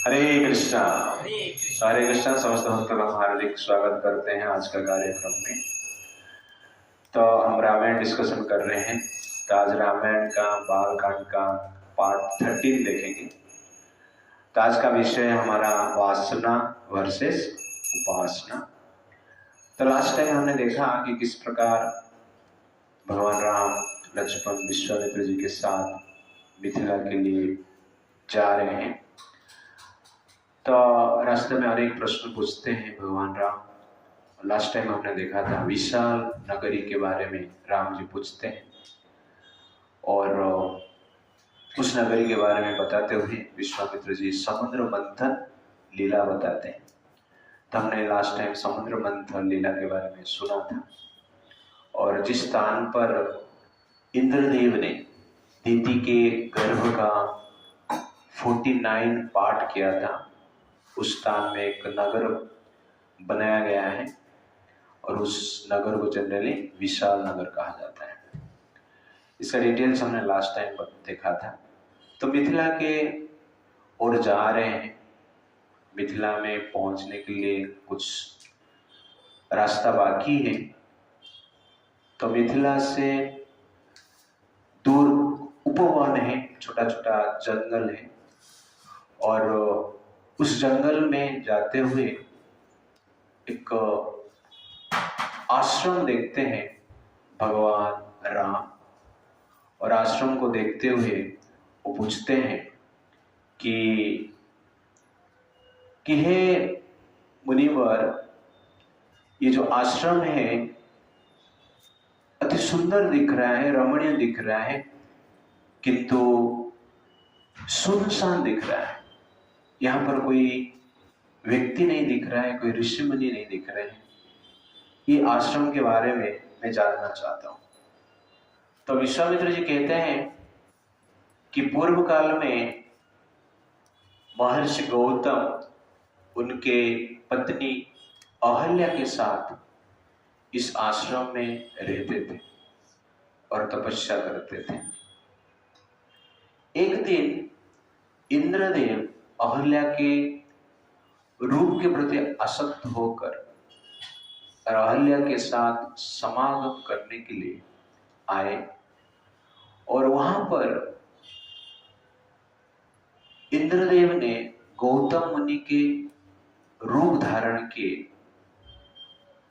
हरे कृष्णा। हरे कृष्णा। समस्त भक्तों का हार्दिक स्वागत करते हैं आज का कार्यक्रम में। तो हम रामायण डिस्कशन कर रहे हैं। तो आज रामायण का बालकांड का पार्ट 13 देखेंगे। तो आज का विषय हमारा वासना वर्सेस उपासना। तो लास्ट टाइम हमने देखा कि किस प्रकार भगवान राम लक्ष्मण विश्वामित्र जी के साथ मिथिला के लिए जा रहे हैं। तो रास्ते में अनेक प्रश्न पूछते हैं भगवान राम। लास्ट टाइम हमने देखा था विशाल नगरी के बारे में राम जी पूछते हैं और उस नगरी के बारे में बताते हुए विश्वामित्र जी समुद्र मंथन लीला बताते हैं। तो हमने लास्ट टाइम समुद्र मंथन लीला के बारे में सुना था और जिस स्थान पर इंद्रदेव ने दीति के गर्भ का 49 पाठ किया था उस स्थान में एक नगर बनाया गया है और उस नगर को जनरली विशाल नगर कहा जाता है। इसका डिटेल्स हमने लास्ट टाइम देखा था। तो मिथिला के ओर जा रहे हैं। मिथिला में पहुंचने के लिए कुछ रास्ता बाकी है। तो मिथिला से दूर उपवन है, छोटा छोटा जंगल है और उस जंगल में जाते हुए एक आश्रम देखते हैं भगवान राम। और आश्रम को देखते हुए वो पूछते हैं कि हे मुनिवर, ये जो आश्रम है अति सुंदर दिख रहा है, रमणीय दिख रहा है, किंतु सुनसान दिख रहा है। यहाँ पर कोई व्यक्ति नहीं दिख रहा है, कोई ऋषि मुनि नहीं दिख रहे हैं। ये आश्रम के बारे में मैं जानना चाहता हूँ। तो विश्वामित्र जी कहते हैं कि पूर्व काल में महर्षि गौतम उनके पत्नी अहल्या के साथ इस आश्रम में रहते थे और तपस्या करते थे। एक दिन इंद्रदेव अहल्या के रूप के प्रति आसक्त होकर अहल्या के साथ समागम करने के लिए आए और वहां पर इंद्रदेव ने गौतम मुनि के रूप धारण किए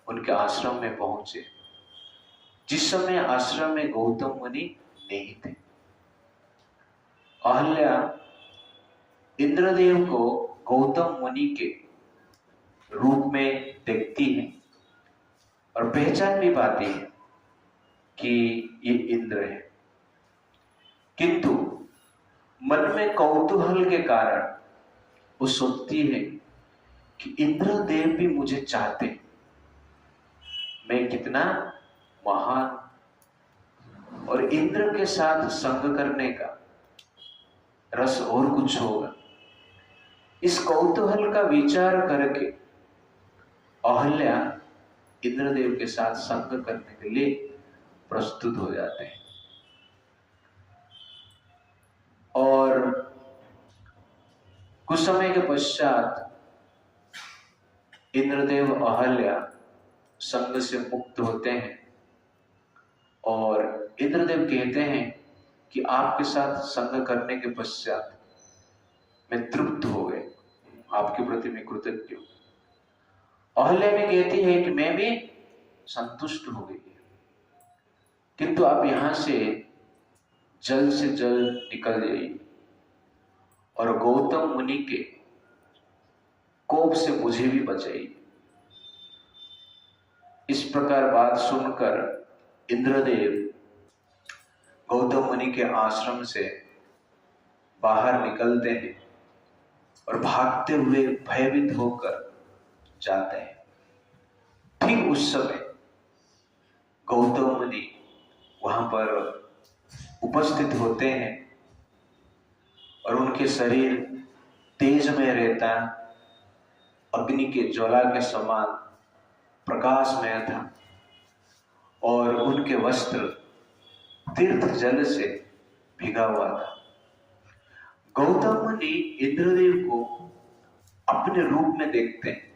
उनके आश्रम में पहुंचे। जिस समय आश्रम में गौतम मुनि नहीं थे। अहल्या इंद्रदेव को गौतम मुनि के रूप में देखती है और पहचान भी पाती है कि ये इंद्र है, किंतु मन में कौतूहल के कारण वो सोचती है कि इंद्रदेव भी मुझे चाहते, मैं कितना महान, और इंद्र के साथ संग करने का रस और कुछ होगा। इस कौतूहल का विचार करके अहल्या इंद्रदेव के साथ संग करने के लिए प्रस्तुत हो जाते हैं और कुछ समय के पश्चात इंद्रदेव अहल्या संग से मुक्त होते हैं और इंद्रदेव कहते हैं कि आपके साथ संग करने के पश्चात मैं तृप्त हो गए, आपके प्रति मैं कृतज्ञ हूं। अहल्या भी कहती है कि मैं भी संतुष्ट हो गई, किंतु आप यहां से जल्द निकल जाइए और गौतम मुनि के कोप से मुझे भी बचाइए। इस प्रकार बात सुनकर इंद्रदेव गौतम मुनि के आश्रम से बाहर निकलते हैं और भागते हुए भयभीत होकर जाते हैं। ठीक उस समय गौतम मुनि वहां पर उपस्थित होते हैं और उनके शरीर तेजमय रहता, अग्नि के ज्वाला के समान प्रकाशमय था और उनके वस्त्र तीर्थ जल से भिगा हुआ था। गौतम मुनि इंद्रदेव को अपने रूप में देखते हैं,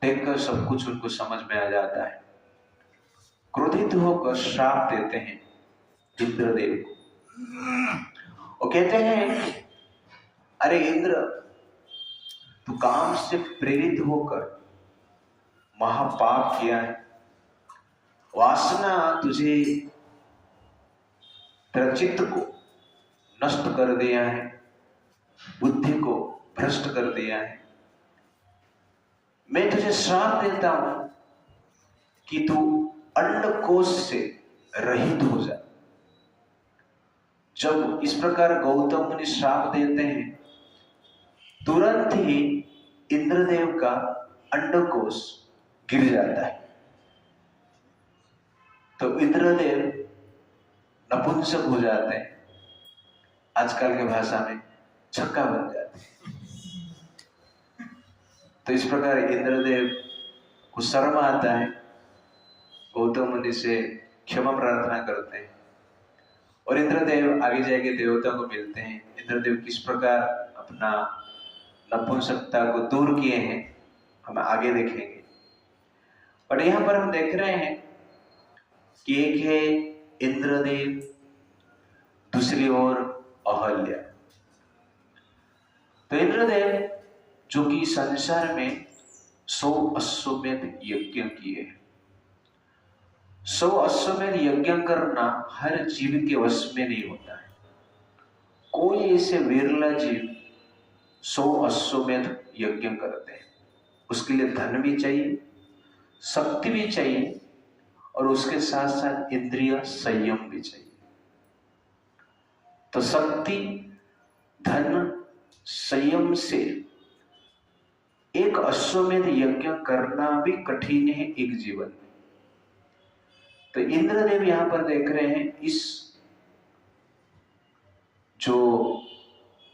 देखकर सब कुछ उनको समझ में आ जाता है। क्रोधित होकर श्राप देते हैं इंद्रदेव को। वो कहते हैं, अरे इंद्र, तू काम से प्रेरित होकर महापाप किया है, वासना तुझे तेरा चित्त को नष्ट कर दिया है, बुद्धि को भ्रष्ट कर दिया है। मैं तुझे श्राप देता हूं कि तू अंडकोश से रहित हो जा। जब इस प्रकार गौतम मुनि श्राप देते हैं, तुरंत ही इंद्रदेव का अंडकोश गिर जाता है। तो इंद्रदेव नपुंसक हो जाते हैं, आजकल के भाषा में छक्का बन जाते हैं। तो इस प्रकार इंद्रदेव को शर्म आता है, गौतम मुनि से क्षमा प्रार्थना करते हैं और इंद्रदेव आगे जाके देवता को मिलते हैं। इंद्रदेव किस प्रकार अपना नपुंसकता को दूर किए हैं हम आगे देखेंगे। बट यहाँ पर हम देख रहे हैं कि एक है इंद्रदेव, दूसरी ओर अहल्या। तो इंद्रदेव जो कि संसार में 100 अश्वमेध यज्ञ किए हैं। 100 अश्वमेध यज्ञ करना हर जीव के वश में नहीं होता है। कोई ऐसे विरला जीव 100 अश्वमेध यज्ञ करते हैं। उसके लिए धन भी चाहिए, शक्ति भी चाहिए और उसके साथ साथ इंद्रिय संयम भी चाहिए। तो शक्ति, धन, संयम से एक अश्वमेध यज्ञ करना भी कठिन है एक जीवन में। तो इंद्रदेव यहां पर देख रहे हैं, इस जो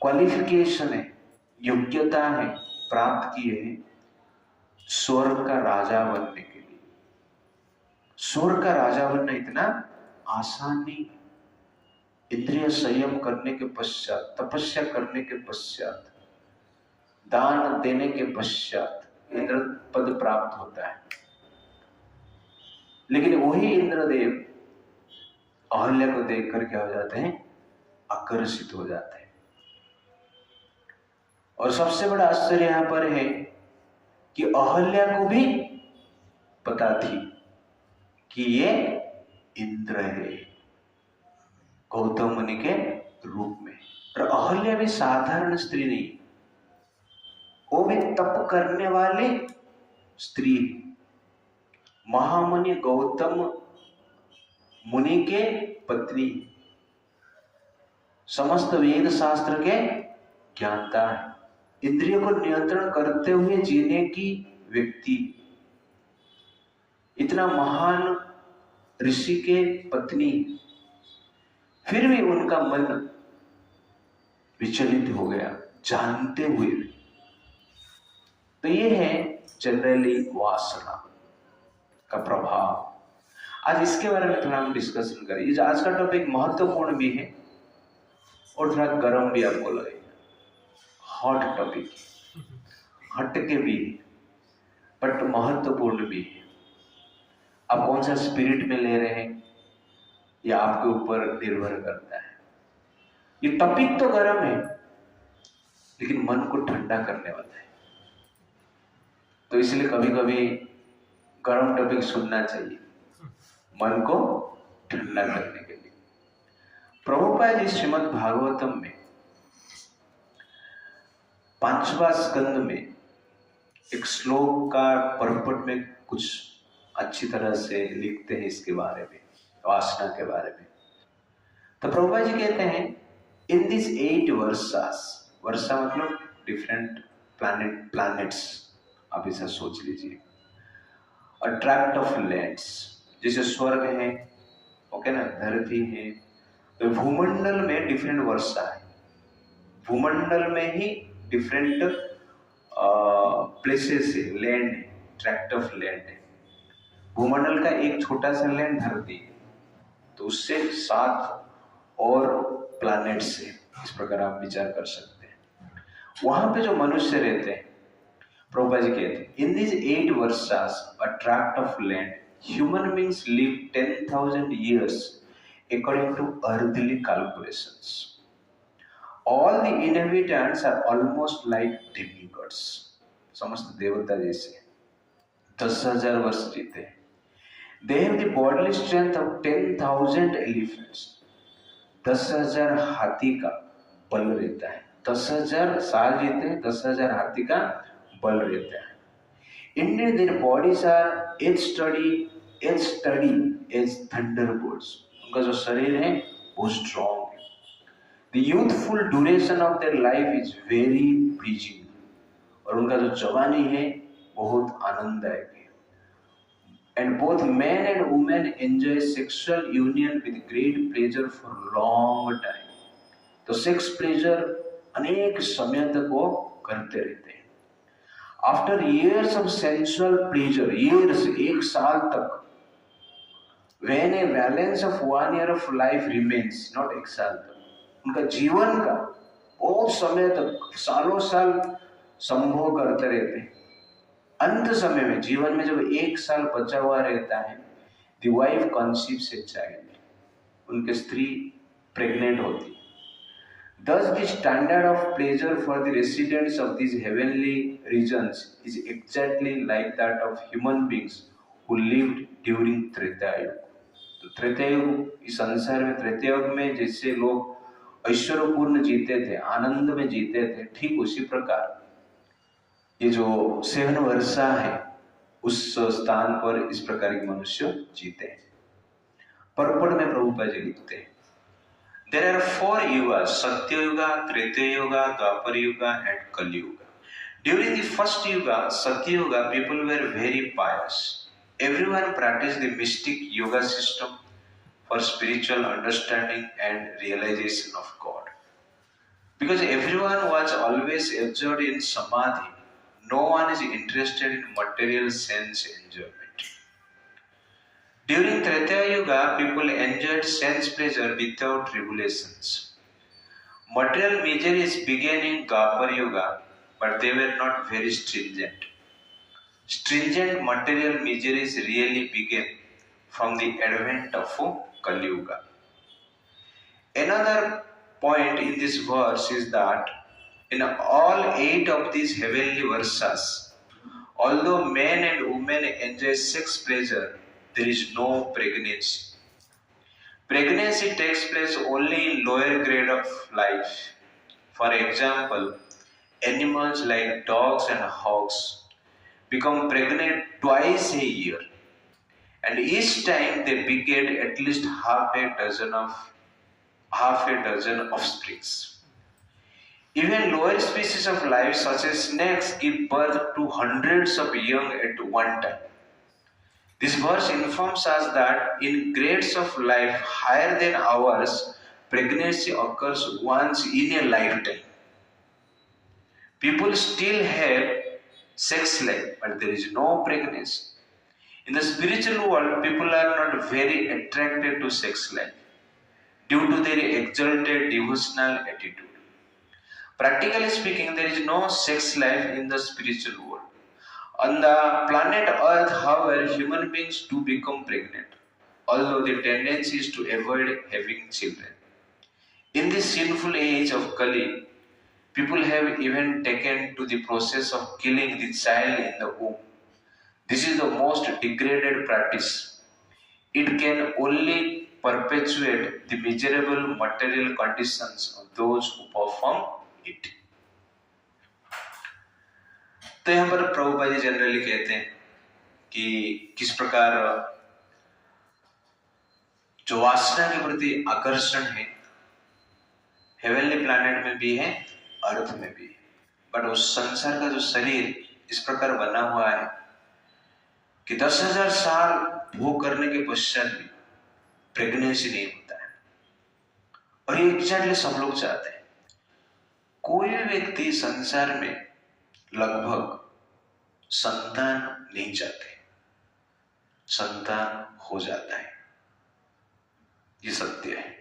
क्वालिफिकेशन है, योग्यता है, प्राप्त की है स्वर्ग का राजा बनने के लिए। स्वर्ग का राजा बनना इतना आसान नहीं। इंद्रिय संयम करने के पश्चात, तपस्या करने के पश्चात, दान देने के पश्चात इंद्र पद प्राप्त होता है। लेकिन वही इंद्रदेव अहल्या को देखकर क्या हो जाते हैं? आकर्षित हो जाते हैं। और सबसे बड़ा आश्चर्य यहां पर है कि अहल्या को भी पता थी कि ये इंद्र है, गौतम मुनि के रूप में। और अहल्या भी साधारण स्त्री नहीं, वो भी तप करने वाली स्त्री, महामुनि गौतम मुनि के पत्नी, समस्त वेद शास्त्र के ज्ञाता है, इंद्रियों को नियंत्रण करते हुए जीने की व्यक्ति, इतना महान ऋषि के पत्नी, फिर भी उनका मन विचलित हो गया जानते हुए भी। तो ये है जनरली वासना का प्रभाव। आज इसके बारे में थोड़ा हम डिस्कशन करें। आज का टॉपिक महत्वपूर्ण भी है और थोड़ा गर्म भी आपको लगेगा, हॉट टॉपिक, हटके भी है बट महत्वपूर्ण भी है। आप कौन सा स्पिरिट में ले रहे हैं या आपके ऊपर निर्भर करता है। ये टॉपिक तो गर्म है लेकिन मन को ठंडा करने वाला है, तो इसलिए कभी कभी गर्म टॉपिक सुनना चाहिए मन को ठंडा करने के लिए। प्रभुपाद जी श्रीमद् भागवतम में 5वां स्कंद में एक श्लोक का परपट में कुछ अच्छी तरह से लिखते हैं इसके बारे में, वासना के बारे में। तो प्रभुपाद जी कहते हैं, इन दिस 8 वर्षास, वर्षा मतलब डिफरेंट प्लैनेट्स, आप इसे सोच लीजिए, और ट्रैक्ट ऑफ लैंड्स, जैसे स्वर्ग है, ओके ना, धरती है, तो भूमंडल में डिफरेंट वर्षा है, भूमंडल में ही डिफरेंट प्लेसेस है, लैंड है, ट्रैक्ट ऑफ लैंड है। भूमंडल का एक छोटा सा लैंड धरती है, तो उससे 7 और प्लैनेट्स है। इस प्रकार आप विचार कर सकते हैं। वहां पे जो मनुष्य रहते हैं, प्रभुपा जी कहते हैं, in this 8 वर्षas a tract of land human beings live 10,000 years according to earthly calculations. All the inhabitants are almost like demigods, समस्त देवता जैसे 10,000 वर्ष जीते हैं. They have the bodily strength of 10,000 elephants. 10,000 हाथी का बल रहता है. 10,000 साल जीते हैं, 10,000 हाथी का बल रहता है. Indeed, their bodies are as sturdy as thunderbolts. उनका जो शरीर है वो स्ट्रॉन्ग है. The youthful duration of their life is very pleasing. और उनका जो जवानी है बहुत आनंददायक है. And both men and women enjoy sexual union with great pleasure for long time. तो सेक्स प्लेजर अनेक समय तक वो करते रहते हैं. After years of sensual pleasure, years, 1 साल तक, when a balance of 1 year of life remains, not 1 साल तक, उनका जीवन का बहुत समय तक सालों साल संभोग करते रहते हैं. अंत समय में जीवन में जब 1 साल बचा हुआ रहता है, the wife conceives a child, उनकी स्त्री प्रेग्नेंट होती है. Thus, the standard of pleasure for the residents of these heavenly regions is exactly like that of human beings who lived during Treta Yuga. तो त्रेता युग, इस संसार में त्रेता युग में जैसे लोग ऐश्वर्यपूर्ण जीते थे, आनंद में जीते थे, ठीक उसी प्रकार ये जो 7 वर्षा है उस स्थान पर इस प्रकार के मनुष्य जीते हैं. पर्पण में प्रभुपा जी लिखते हैं, There are 4 yugas, Satya Yuga, Treta Yuga, Dwapar Yuga and Kali Yuga. During the first yuga, Satya Yuga, people were very pious. Everyone practiced the mystic yoga system for spiritual understanding and realization of God. Because everyone was always absorbed in samadhi, no one is interested in material sense enjoyment. During Treta Yuga, people enjoyed sense pleasure without tribulations. Material miseries began in Dwapar Yuga, but they were not very stringent. Stringent material miseries really began from the advent of Kali Yuga. Another point in this verse is that in all 8 of these heavenly verses, although men and women enjoy sex pleasure, there is no pregnancy. Pregnancy takes place only in lower grade of life. For example, animals like dogs and hogs become pregnant twice a year, and each time they beget at least half a dozen offsprings. Even lower species of life such as snakes give birth to hundreds of young at one time. This verse informs us that in grades of life higher than ours, pregnancy occurs once in a lifetime. People still have sex life, but there is no pregnancy. In the spiritual world, people are not very attracted to sex life due to their exalted devotional attitude. Practically speaking, there is no sex life in the spiritual world. On the planet Earth, however, human beings do become pregnant, although the tendency is to avoid having children. In this sinful age of Kali, people have even taken to the process of killing the child in the womb. This is the most degraded practice. It can only perpetuate the miserable material conditions of those who perform it. तो यहाँ पर Prabhupada ji generally कहते हैं कि किस प्रकार जो वासना के प्रति आकर्षण है हेवनली प्लैनेट में भी है, अर्थ में भी है, बट उस संसार का जो शरीर इस प्रकार बना हुआ है कि 10,000 साल भोग करने के पश्चात भी प्रेगनेंसी नहीं होता है. और ये एग्जैक्टली सब लोग चाहते हैं. कोई भी व्यक्ति संसार में लगभग संतान नहीं चाहते, संतान हो जाता है. ये सत्य है.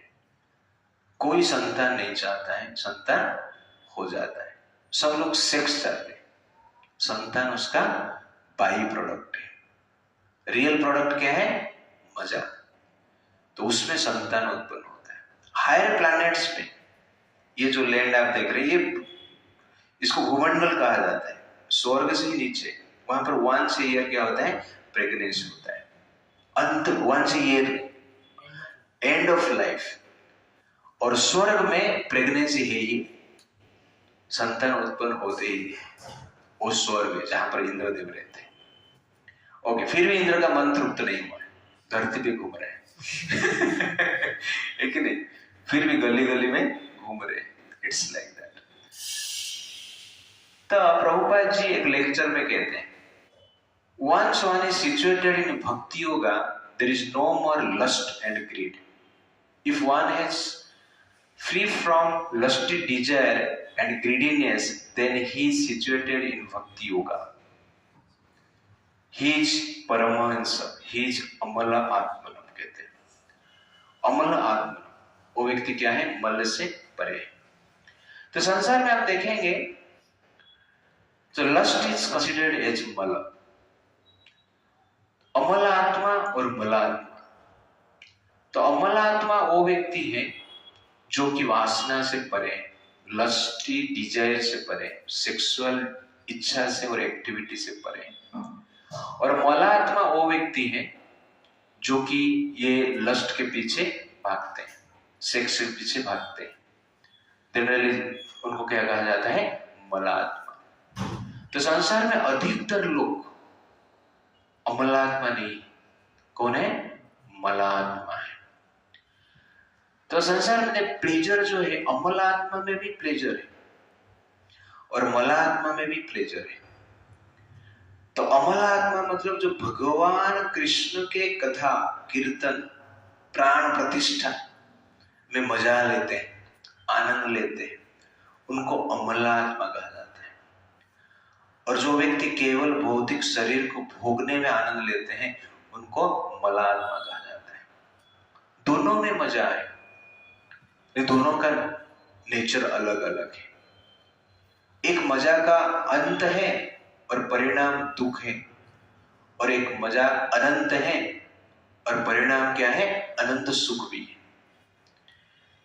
कोई संतान नहीं चाहता है, संतान हो जाता है. सब लोग सेक्स चाहते हैं, संतान उसका बाई प्रोडक्ट है। रियल प्रोडक्ट क्या है? मजा। तो उसमें संतान उत्पन्न होता है। हायर प्लैनेट्स में ये जो लैंड आप देख रहे हैं, ये इसको भूमंडल कहा जाता है, स्वर्ग से ही नीचे। वहां पर वंस ए ईयर क्या होता है? प्रेगनेंसी होता है। अंत once a year, end of life. और स्वर्ग में प्रेगनेंसी है ही, संतान उत्पन्न होते ही वो स्वर्ग है जहां पर इंद्रदेव रहते हैं। ओके, फिर भी इंद्र का मन तृप्त नहीं हुआ, धरती पे घूम रहे हैं है कि नहीं? फिर भी गली गली में घूम रहे हैं। It's like that. तो प्रभुपाद जी एक लेक्चर में कहते हैं, once one is situated in bhakti yoga, there is no more lust and greed. If one is free from lusty desire and greediness, then he is situated in bhakti yoga. He is paramahansa, he is amala atmanam कहते हैं। अमल आत्मा, वो व्यक्ति क्या है? मल से परे। तो संसार में आप देखेंगे तो लस्ट इज कंसिडर्ड एज मल। अमल आत्मा और मलात्मा। तो अमल आत्मा वो व्यक्ति है जो कि वासना से परे, लस्टी डिजायर से परे, सेक्सुअल इच्छा से और एक्टिविटी से परे। और मलात्मा वो व्यक्ति है जो कि ये लस्ट के पीछे भागते हैं, सेक्स के पीछे भागते हैं। जनरली उनको क्या कहा जाता है? मलात्मा। तो संसार में अधिकतर लोग अमलात्मा नहीं, कौन है? मलात्मा है। तो संसार में प्लेजर जो है, अमलात्मा में भी प्लेजर है और मलात्मा में भी प्लेजर है। तो अमलात्मा मतलब जो भगवान कृष्ण के कथा कीर्तन प्राण प्रतिष्ठा में मजा लेते हैं, आनंद लेते हैं, उनको अमलात्मा कहा जाता है। और जो व्यक्ति केवल भौतिक शरीर को भोगने में आनंद लेते हैं, उनको मलात्मा कहा जाता है। दोनों में मजा है, ये दोनों का नेचर अलग अलग है। एक मजा का अंत है और परिणाम दुख है, और एक मजा अनंत है और परिणाम क्या है? अनंत सुख भी है।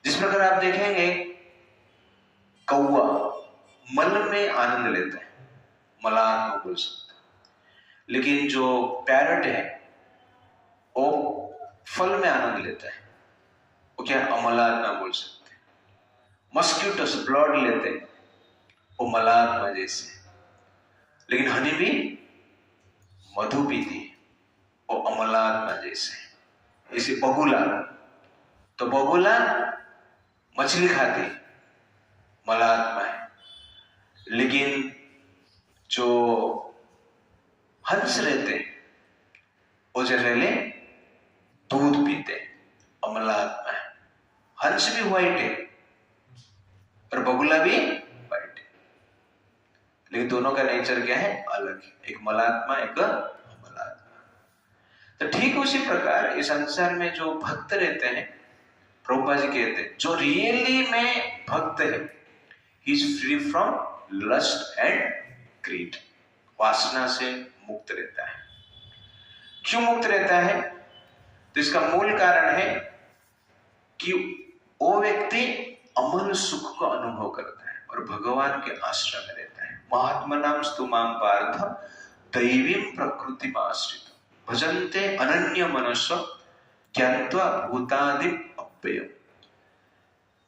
जिस प्रकार आप देखेंगे कौवा मल में आनंद लेता है, मलात्मा बोल सकते हैं। लेकिन जो पैरट है वो फल में आनंद लेता है, वो क्या? अमलात्मा बोल सकते हैं। मस्क्यूटस ब्लड लेते हैं, वो मलात्मा जैसे। लेकिन हनी भी मधु पीती है, वो अमलात्मा जैसे। इसे बगुला, तो बगुला मछली खाती, मलात्मा है। लेकिन जो हंस रहते हैं वो जनरली दूध पीते, अमलात्मा है। हंस भी व्हाइट है और बगुला भी व्हाइट है, लेकिन दोनों का नेचर क्या है? अलग है। एक मलात्मा, एक अमलात्मा। तो ठीक उसी प्रकार इस संसार में जो भक्त रहते हैं, प्रभुपाद जी कहते हैं जो रियली में भक्त है, he is free from lust and greed, वासना से मुक्त रहता है। क्यों मुक्त रहता है? तो इसका मूल कारण है कि वो व्यक्ति अमल सुख का अनुभव करता है और भगवान के आश्रय में रहता है। महात्मनाम स्तुमाम पार्थ दैवीं प्रकृति आश्रित भजन्ते अनन्य मनस्व ज्ञात्वा भूतादि अव्ययम्।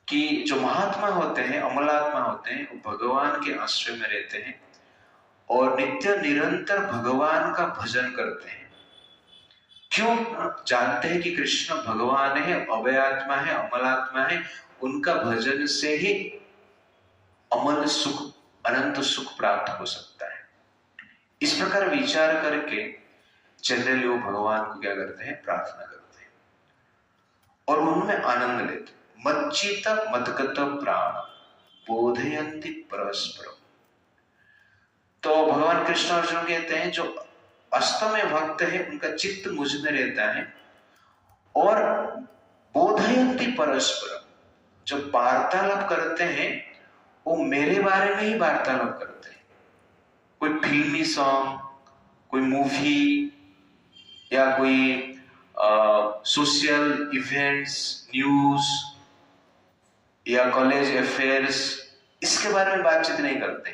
कि जो महात्मा होते हैं, अमलात्मा होते हैं, वो भगवान के आश्रय में रहते हैं और नित्य निरंतर भगवान का भजन करते हैं। क्यों? जानते हैं कि कृष्ण भगवान है, अभयात्मा है, अमलात्मा है। उनका भजन से ही अमल सुख, अनंत सुख प्राप्त हो सकता है। इस प्रकार विचार करके जनरली वो भगवान को क्या करते हैं? प्रार्थना करते हैं और उनमें आनंद लेते हैं। मच्चित मदगत प्राण बोधयन्ति परस्परम। तो भगवान कृष्ण अर्जुन कहते हैं जो वास्तव में भक्त है, उनका चित्त मुझ में रहता है और बोधयन्ति परस्परम, जो वार्तालाप करते हैं वो मेरे बारे में ही वार्तालाप करते हैं। कोई फिल्मी सॉन्ग, कोई मूवी, या कोई सोशल इवेंट्स, न्यूज या कॉलेज अफेयर्स, इसके बारे में बातचीत नहीं करते।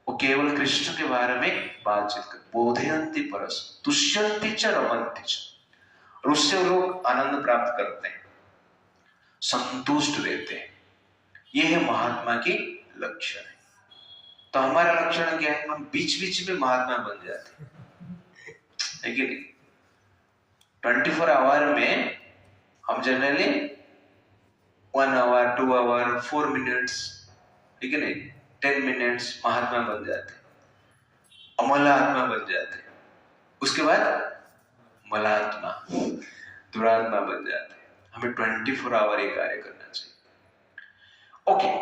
वो केवल कृष्ण के बारे में बातचीत करते। बोधयन्ति परस तुष्यन्ति च रमन्ति च, और उससे लोग आनंद प्राप्त करते हैं, संतुष्ट रहते हैं। ये है महात्मा की लक्षण है। तो हमारा लक्षण क्या है? हम बीच बीच में महात्मा बन जाते हैं कि नहीं? 24 आवर में हम जनरली 1 आवर, 2 आवर, 4 मिनट्स, ठीक है नहीं, 10 मिनट्स महात्मा बन जाते हैं, अमलात्मा बन जाते हैं। उसके बाद मलात्मा, दुरात्मा बन जाते हैं। हमें 24 आवर ये कार्य करना चाहिए। ओके,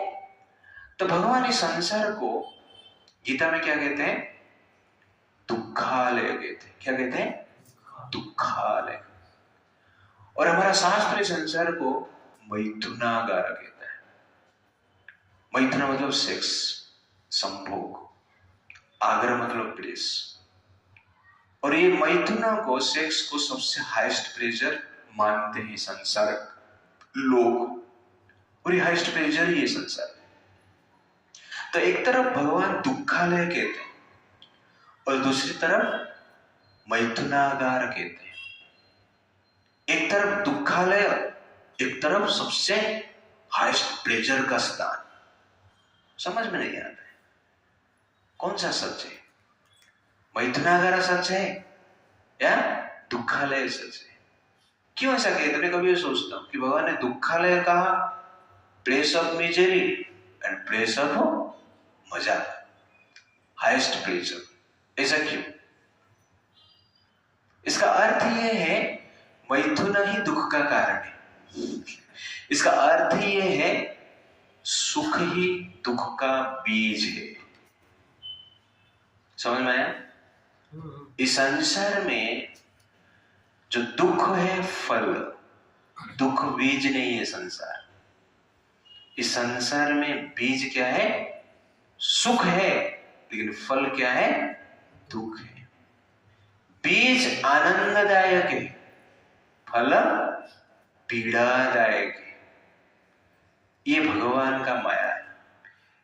तो भगवान इस संसार को गीता में क्या कहते हैं? दुखालय कहते हैं। क्या कहते हैं? दुखालय। और हमारा शास्त्र इस संसार को मैथुनागार कहता है। मैथुना मतलब सेक्स, संभोग, आग्रह मतलब प्रेस। और ये मैथुना को, सेक्स को सबसे हाईएस्ट प्लेजर मानते हैं संसारक लोग, और ये हाईएस्ट प्लेजर ही है संसार। तो एक तरफ भगवान दुखालय कहते हैं और दूसरी तरफ मैथुनागार कहते हैं। एक तरफ दुखालय, एक तरफ सबसे हाईएस्ट प्लेजर का स्थान। समझ में नहीं आता है कौन सा सच है? मैथुनागार सच है या दुखालय सच है? क्यों ऐसा कहते? मैं कभी सोचता हूं कि भगवान ने दुखालय कहा, place of misery and place of मजा, हाईएस्ट प्लेजर, ऐसा क्यों? इसका अर्थ यह है मैथुन ही दुख का कारण है। इसका अर्थ ही यह है सुख ही दुख का बीज है। समझ में आया? इस संसार में जो दुख है फल, दुख बीज नहीं है संसार। इस संसार में बीज क्या है? सुख है, लेकिन फल क्या है? दुख है। बीज आनंददायक है, फल पीड़ादायक है। ये भगवान का माया है।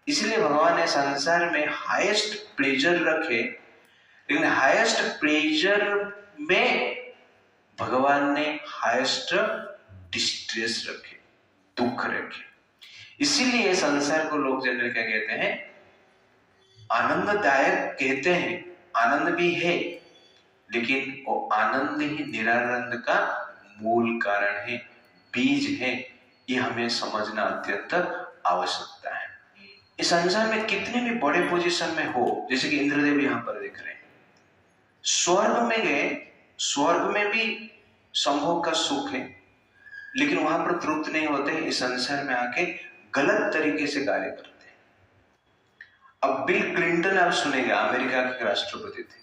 इसलिए भगवान ने संसार में हाईएस्ट प्लेजर रखे, लेकिन हाईएस्ट प्लेजर में भगवान ने हाईएस्ट डिस्ट्रेस रखे, दुख रखे। इसीलिए संसार को लोग जनरल क्या कहते हैं? आनंददायक कहते हैं। आनंद भी है, लेकिन वो आनंद ही निरानंद का मूल कारण है, बीज है। ये हमें समझना अत्यंत आवश्यकता है। इस संसार में कितने भी बड़े पोजीशन में हो, जैसे कि इंद्रदेव यहां पर देख रहे हैं, स्वर्ग में गए, स्वर्ग में भी संभोग का सुख है, लेकिन वहां पर तृप्त नहीं होते। इस संसार में आके गलत तरीके से कार्य करते हैं। अब बिल क्लिंटन आप सुनेगा, अमेरिका के राष्ट्रपति थे,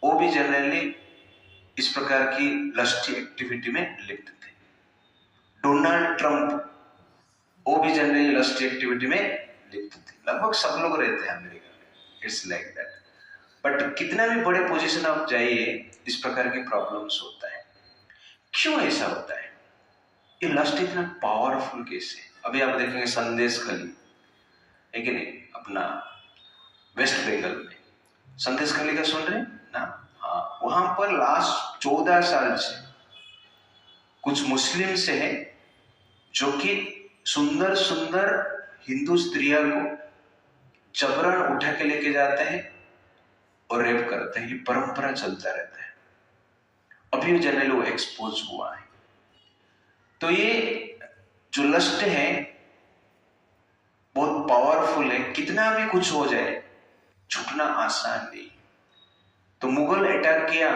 वो भी जनरली इस प्रकार की लस्टी एक्टिविटी में लिप्त थे। डोनाल्ड ट्रंप, वो भी जनरली लस्टी एक्टिविटी में लिप्त थे। लगभग सब लोग रहते हैं अमेरिका में, इट्स लाइक दैट। बट कितना भी बड़े पोजीशन आप जाइए, इस प्रकार की प्रॉब्लम्स होता है। क्यों ऐसा होता है? ये लस्ट इतना पावरफुल केस है। अभी आप देखेंगे संदेश खली है कि नहीं, अपना वेस्ट बंगाल में संदेश खली का सुन रहे ना? हाँ, वहां पर लास्ट 14 साल से कुछ मुस्लिम से है जो कि सुंदर सुंदर हिंदू स्त्रियों को जबरन उठा के लेके जाते हैं और रेप करते हैं। ये परंपरा चलता रहता है। अभी जनरली वो एक्सपोज हुआ है। तो ये जो लस्ट है बहुत पावरफुल है। कितना भी कुछ हो जाए, छूटना आसान नहीं। तो मुगल अटैक किया,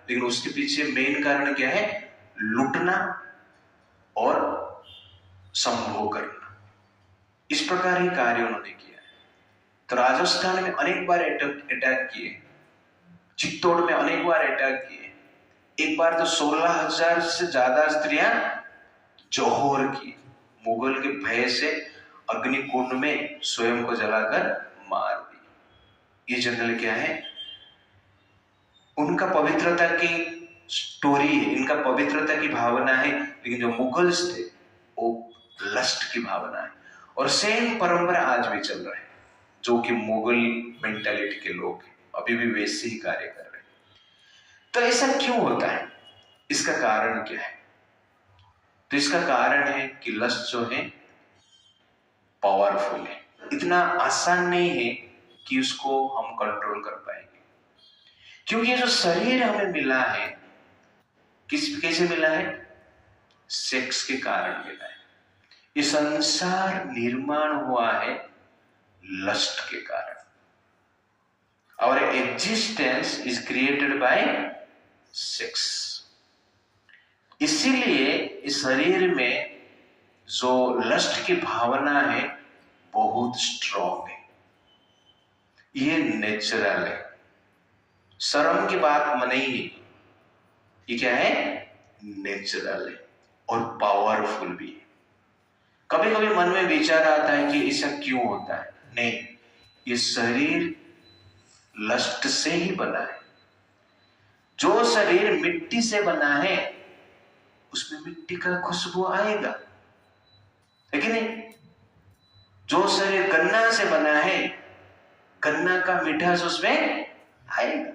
लेकिन उसके पीछे मेन कारण क्या है? लूटना और संभोग करना। इस प्रकार ही कार्य उन्होंने किया है। तो राजस्थान में अनेक बार अटैक किए, चित्तौड़ में अनेक बार अटैक किए। एक बार तो 16,000 से ज्यादा स्त्रियां जौहर की, मुगल के भय से अग्निकुंड में स्वयं को जलाकर मार दी। ये जनरल क्या है, उनका पवित्रता की स्टोरी है, इनका पवित्रता की भावना है। लेकिन जो मुगल्स थे वो लस्ट की भावना है। और सेम परंपरा आज भी चल रहा है, जो कि मुगल मेंटालिटी के लोग हैं, अभी भी वैसे ही कार्य कर रहे हैं। तो ऐसा क्यों होता है, इसका कारण क्या है? तो इसका कारण है कि लस्ट जो है पावरफुल है, इतना आसान नहीं है कि उसको हम कंट्रोल कर पाएंगे। क्योंकि ये जो शरीर हमें मिला है, कैसे मिला है? सेक्स के कारण मिला है। ये संसार निर्माण हुआ है लस्ट के कारण। और existence is created by sex. इसीलिए इस शरीर में जो लस्ट की भावना है बहुत स्ट्रॉन्ग है। ये नेचुरल है, शर्म की बात नहीं है। ये क्या है? नेचुरल है और पावरफुल भी है। कभी कभी मन में विचार आता है कि ऐसा क्यों होता है। नहीं, ये शरीर लस्ट से ही बना है। जो शरीर मिट्टी से बना है उसमें मिट्टी का खुशबू आएगा, है कि नहीं? जो शरीर गन्ना से बना है, गन्ना का मिठास उसमें आएगा।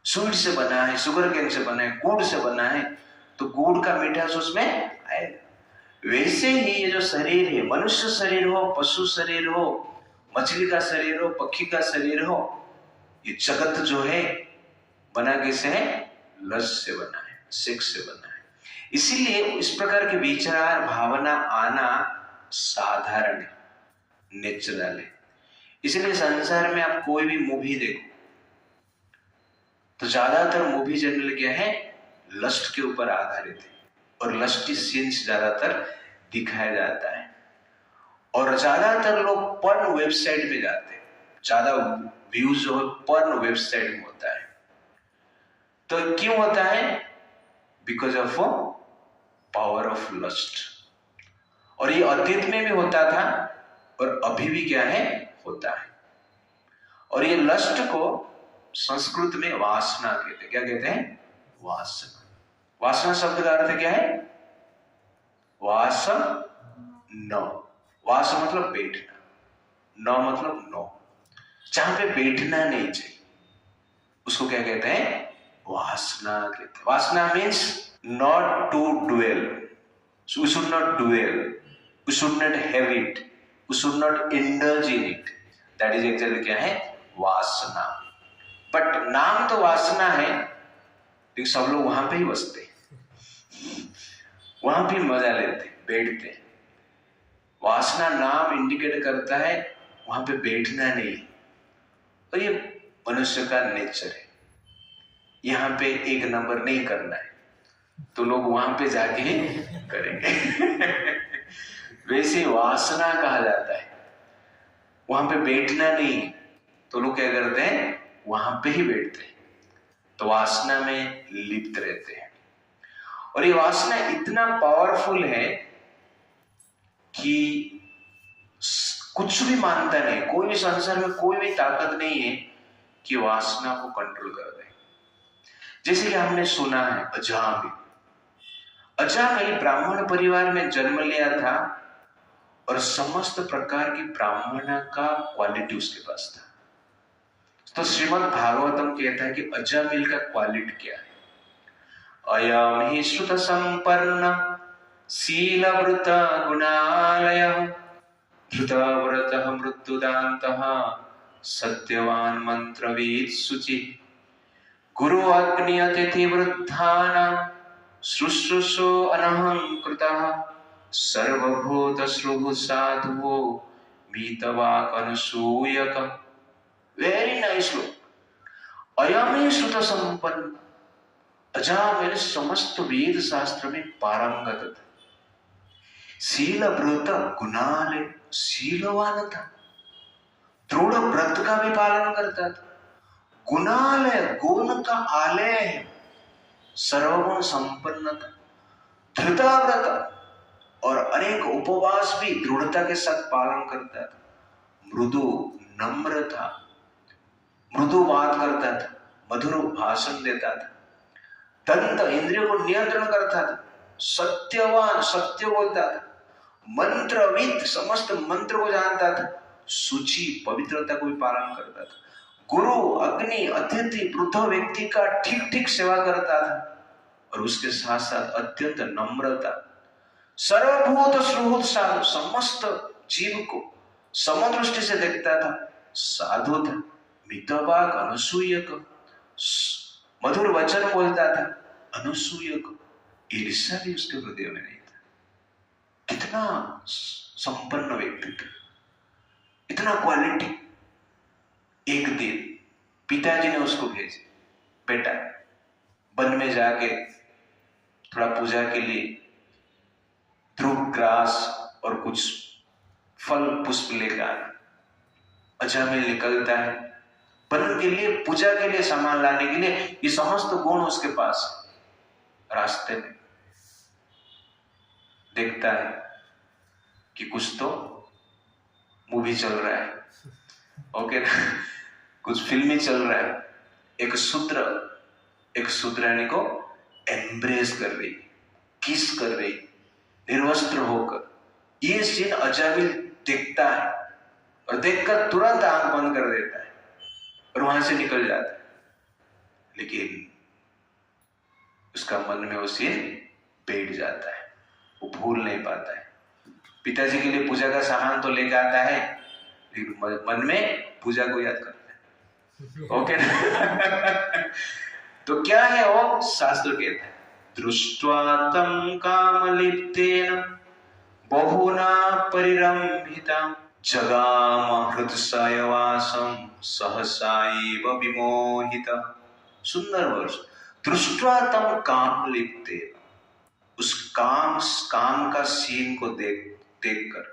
स्वीट से बना है, शुगर केन से बना है, गुड़ से बना है, तो गुड़ का मिठास उसमें आएगा। वैसे ही ये जो शरीर है, मनुष्य शरीर हो, पशु शरीर हो, मछली का शरीर हो, पक्षी का शरीर हो, ये जगत जो है बना कैसे है? लस्ट से बना है, सेक्स से बना है। इसीलिए इस प्रकार के विचार भावना आना साधारण है, नेचुरल है। इसलिए संसार में आप कोई भी मूवी देखो तो ज्यादातर मूवी जनरल क्या है? लस्ट के ऊपर आधारित है, और लस्टी सीन्स ज्यादातर दिखाया जाता है। और ज्यादातर लोग पर्न वेबसाइट पे जाते हैं, ज्यादा व्यूज जो है पर्न वेबसाइट में होता है। तो क्यों होता है? Because of power of lust. और ये अतीत में भी होता था और अभी भी क्या है? होता है। और ये लस्ट को संस्कृत में वासना कहते हैं। क्या कहते हैं? वासना। वासना शब्द का अर्थ क्या है? वासना। वास मतलब बैठना, न मतलब नो, जहां पे बैठना नहीं चाहिए उसको क्या कहते हैं? वासना कहते हैं। वासना means not to dwell. We should not dwell, we should not have it, we should not indulge in it. That is actually क्या है? वासना। बट नाम तो वासना है, लेकिन सब लोग वहां पे ही बसते, वहां भी मजा लेते, बैठते। वासना नाम इंडिकेट करता है वहां पे बैठना नहीं। और ये मनुष्य का नेचर है, यहाँ पे एक नंबर नहीं करना है तो लोग वहां पे जाके ही करेंगे। वैसे वासना कहा जाता है, वहां पे बैठना नहीं तो लोग क्या करते हैं? वहां पे ही बैठते हैं। तो वासना में लिप्त रहते हैं। और ये वासना इतना पावरफुल है कि कुछ भी मानता नहीं, कोई भी संसार में कोई भी ताकत नहीं है कि वासना को कंट्रोल कर दे। जैसे कि हमने सुना है अजामिल। अजामिल ब्राह्मण परिवार में जन्म लिया था और समस्त प्रकार की ब्राह्मण का क्वालिटी उसके पास था। तो श्रीमद् भागवतम कहता है कि अजामिल का क्वालिटी क्या है? अयम हि श्रुत संपन्न शीलवृत गुणालय धृतव्रतः मृत्युदान्तः सत्यवान मंत्रवेद शुचि गुरु अग्नि अतिथि वृद्धानां शुश्रूषो अनहंकृतः सर्वभूत श्रुः साधुवो मीतवाक अनुसूयक। वेरी नाइस लोग। अयम श्रुत संपन्न। अजामिल समस्त वेद शास्त्र में पारंगत था। शील व्रत गुणालय, शीलवान था, दृढ़ व्रत का भी पालन करता था। गुणालय, गुण का आलय है, सर्वगुण संपन्न था। धृतव्रत, और अनेक उपवास भी दृढ़ता के साथ पालन करता था। मृदु नम्र था, मृदु बात करता था, मधुर भाषण देता था, दंत इंद्रियों को नियंत्रण करता था, सत्यवान सत्य बोलता था, मंत्रविद समस्त मंत्र को जानता था, शुचि पवित्रता को भी पालन करता था, गुरु अग्नि अतिथि वृद्ध व्यक्ति का ठीक ठीक सेवा करता था और उसके साथ साथ अत्यंत नम्रता, सर्वभूत सुहृद साधु समस्त जीव को समदृष्टि से देखता था, साधु था, मितवाक अनुसूयक, मधुर वचन बोलता था, अनुसूयक, ईर्ष्या भी उसके हृदय में नहीं था। कितना संपन्न व्यक्तित्व, इतना क्वालिटी। एक दिन पिताजी ने उसको भेजे, बेटा वन में जाके थोड़ा पूजा के लिए ध्रुव ग्रास और कुछ फल पुष्प लेकर आना। अजामिल निकलता है वन के लिए, पूजा के लिए सामान लाने के लिए, ये समस्त गुण उसके पास। रास्ते में देखता है कि कुछ तो मूवी चल रहा है, ओके ना, कुछ फिल्में चल रहा है। एक शूद्राणी को एम्ब्रेस कर रही, किस कर रही निर्वस्त्र होकर। ये सीन अजामिल देखता है और देखकर तुरंत आंख बंद कर देता है और वहां से निकल जाता है। लेकिन उसका मन में वो सीन बैठ जाता है, वो भूल नहीं पाता है। पिताजी के लिए पूजा का सामान तो लेकर आता है, लेकिन मन में पूजा को याद करता है, ओके ना। तो क्या है वो, शास्त्र कहता है, दृष्ट्वा तं कामलिप्तेन बहुना परिरम्भितां जगाम हृदयवासं सहसाइव विमोहितः। सुंदर वर्ष। दृष्ट्वा तं कामलिप्तेन, उस काम का सीन को देखकर,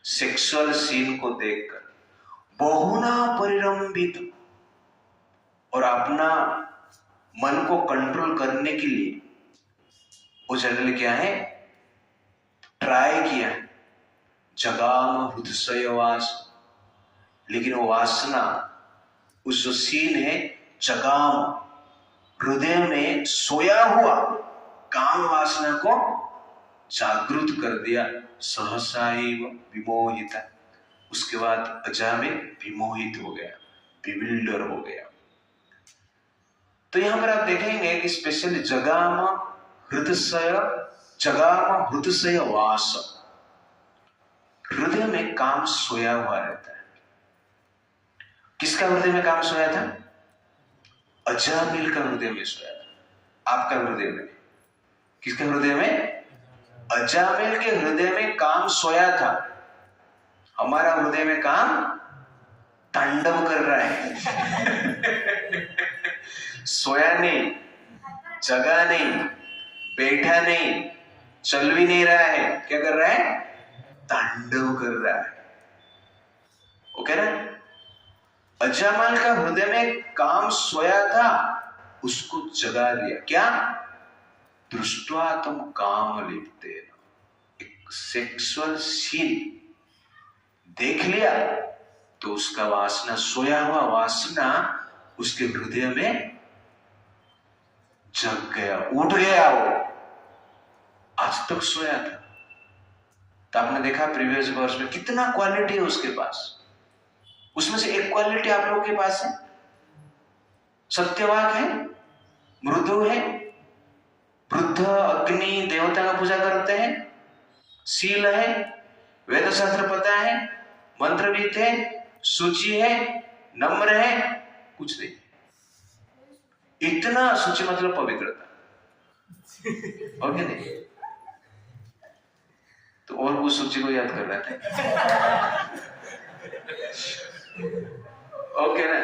सेक्सुअल सीन को देखकर, बहुना परिरंभित, और अपना मन को कंट्रोल करने के लिए वो जनरली क्या है, ट्राई किया, जगाम हृदयवास। लेकिन वो वासना, उस जो सीन है, जगाम, हृदय में सोया हुआ काम वासना को जागृत कर दिया। सहसाइव विमोहिता, उसके बाद अजामिल विमोहित हो गया, विविल्डर हो गया। तो यहां पर आप देखेंगे कि स्पेशली जगाम हृदय वास, हृदय में काम सोया हुआ रहता है। किसका हृदय में काम सोया था? अजामिल का हृदय में सोया था। आपका हृदय में, किसके हृदय में? अजामिल के हृदय में काम सोया था। हमारा हृदय में काम तांडव कर रहा है। सोया नहीं, जगा नहीं, बैठा नहीं, चल भी नहीं रहा है। क्या कर रहा है? तांडव कर रहा है, ओके ना। अजामिल का हृदय में काम सोया था, उसको जगा दिया। क्या? दृष्ट्वा तं कामलिप्तेन, एक सेक्सुअल सीन देख लिया तो उसका वासना, सोया हुआ वासना उसके हृदय में जग गया, उठ गया। वो आज तक सोया था। तो आपने देखा प्रीवियस वर्ष में कितना क्वालिटी है उसके पास। उसमें से एक क्वालिटी आप लोगों के पास है, सत्यवाक है, मृदु है, वृद्ध अग्नि देवता का पूजा करते हैं, शील है, वेद शास्त्र पता है, मंत्रविद है, शुचि है, नम्र है, कुछ नहीं। इतना शुचि मतलब पवित्रता, ओके नहीं? तो और कुछ शुचि को याद कर रहे थे, ओके ना।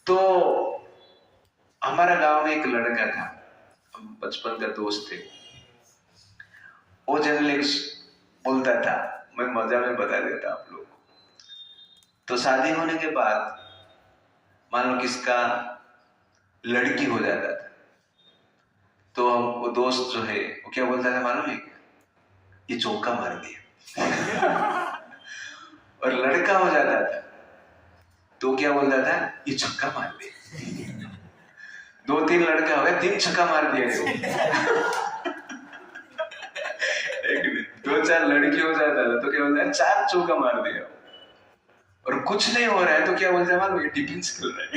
तो हमारा गांव में एक लड़का था, बचपन का दोस्त थे। वो जनरली बोलता था, मैं मजा में बता देता आप लोगों को। तो शादी होने के बाद मान लो किसका लड़की हो जाता था, तो वो दोस्त जो है वो क्या बोलता था मालूम है? ये चौका मार दिया। और लड़का हो जाता था तो क्या बोलता था, ये छक्का मार दिया। 2-3 लड़का हो गया, 3 छक्का मार दिया इसको। 2-4 लड़की हो जाता था तो क्या बोलता है, 4 चौका मार दिया। और कुछ नहीं हो रहा है तो क्या बोलते हैं मालूम, ये डिफेंस खेल रहा है।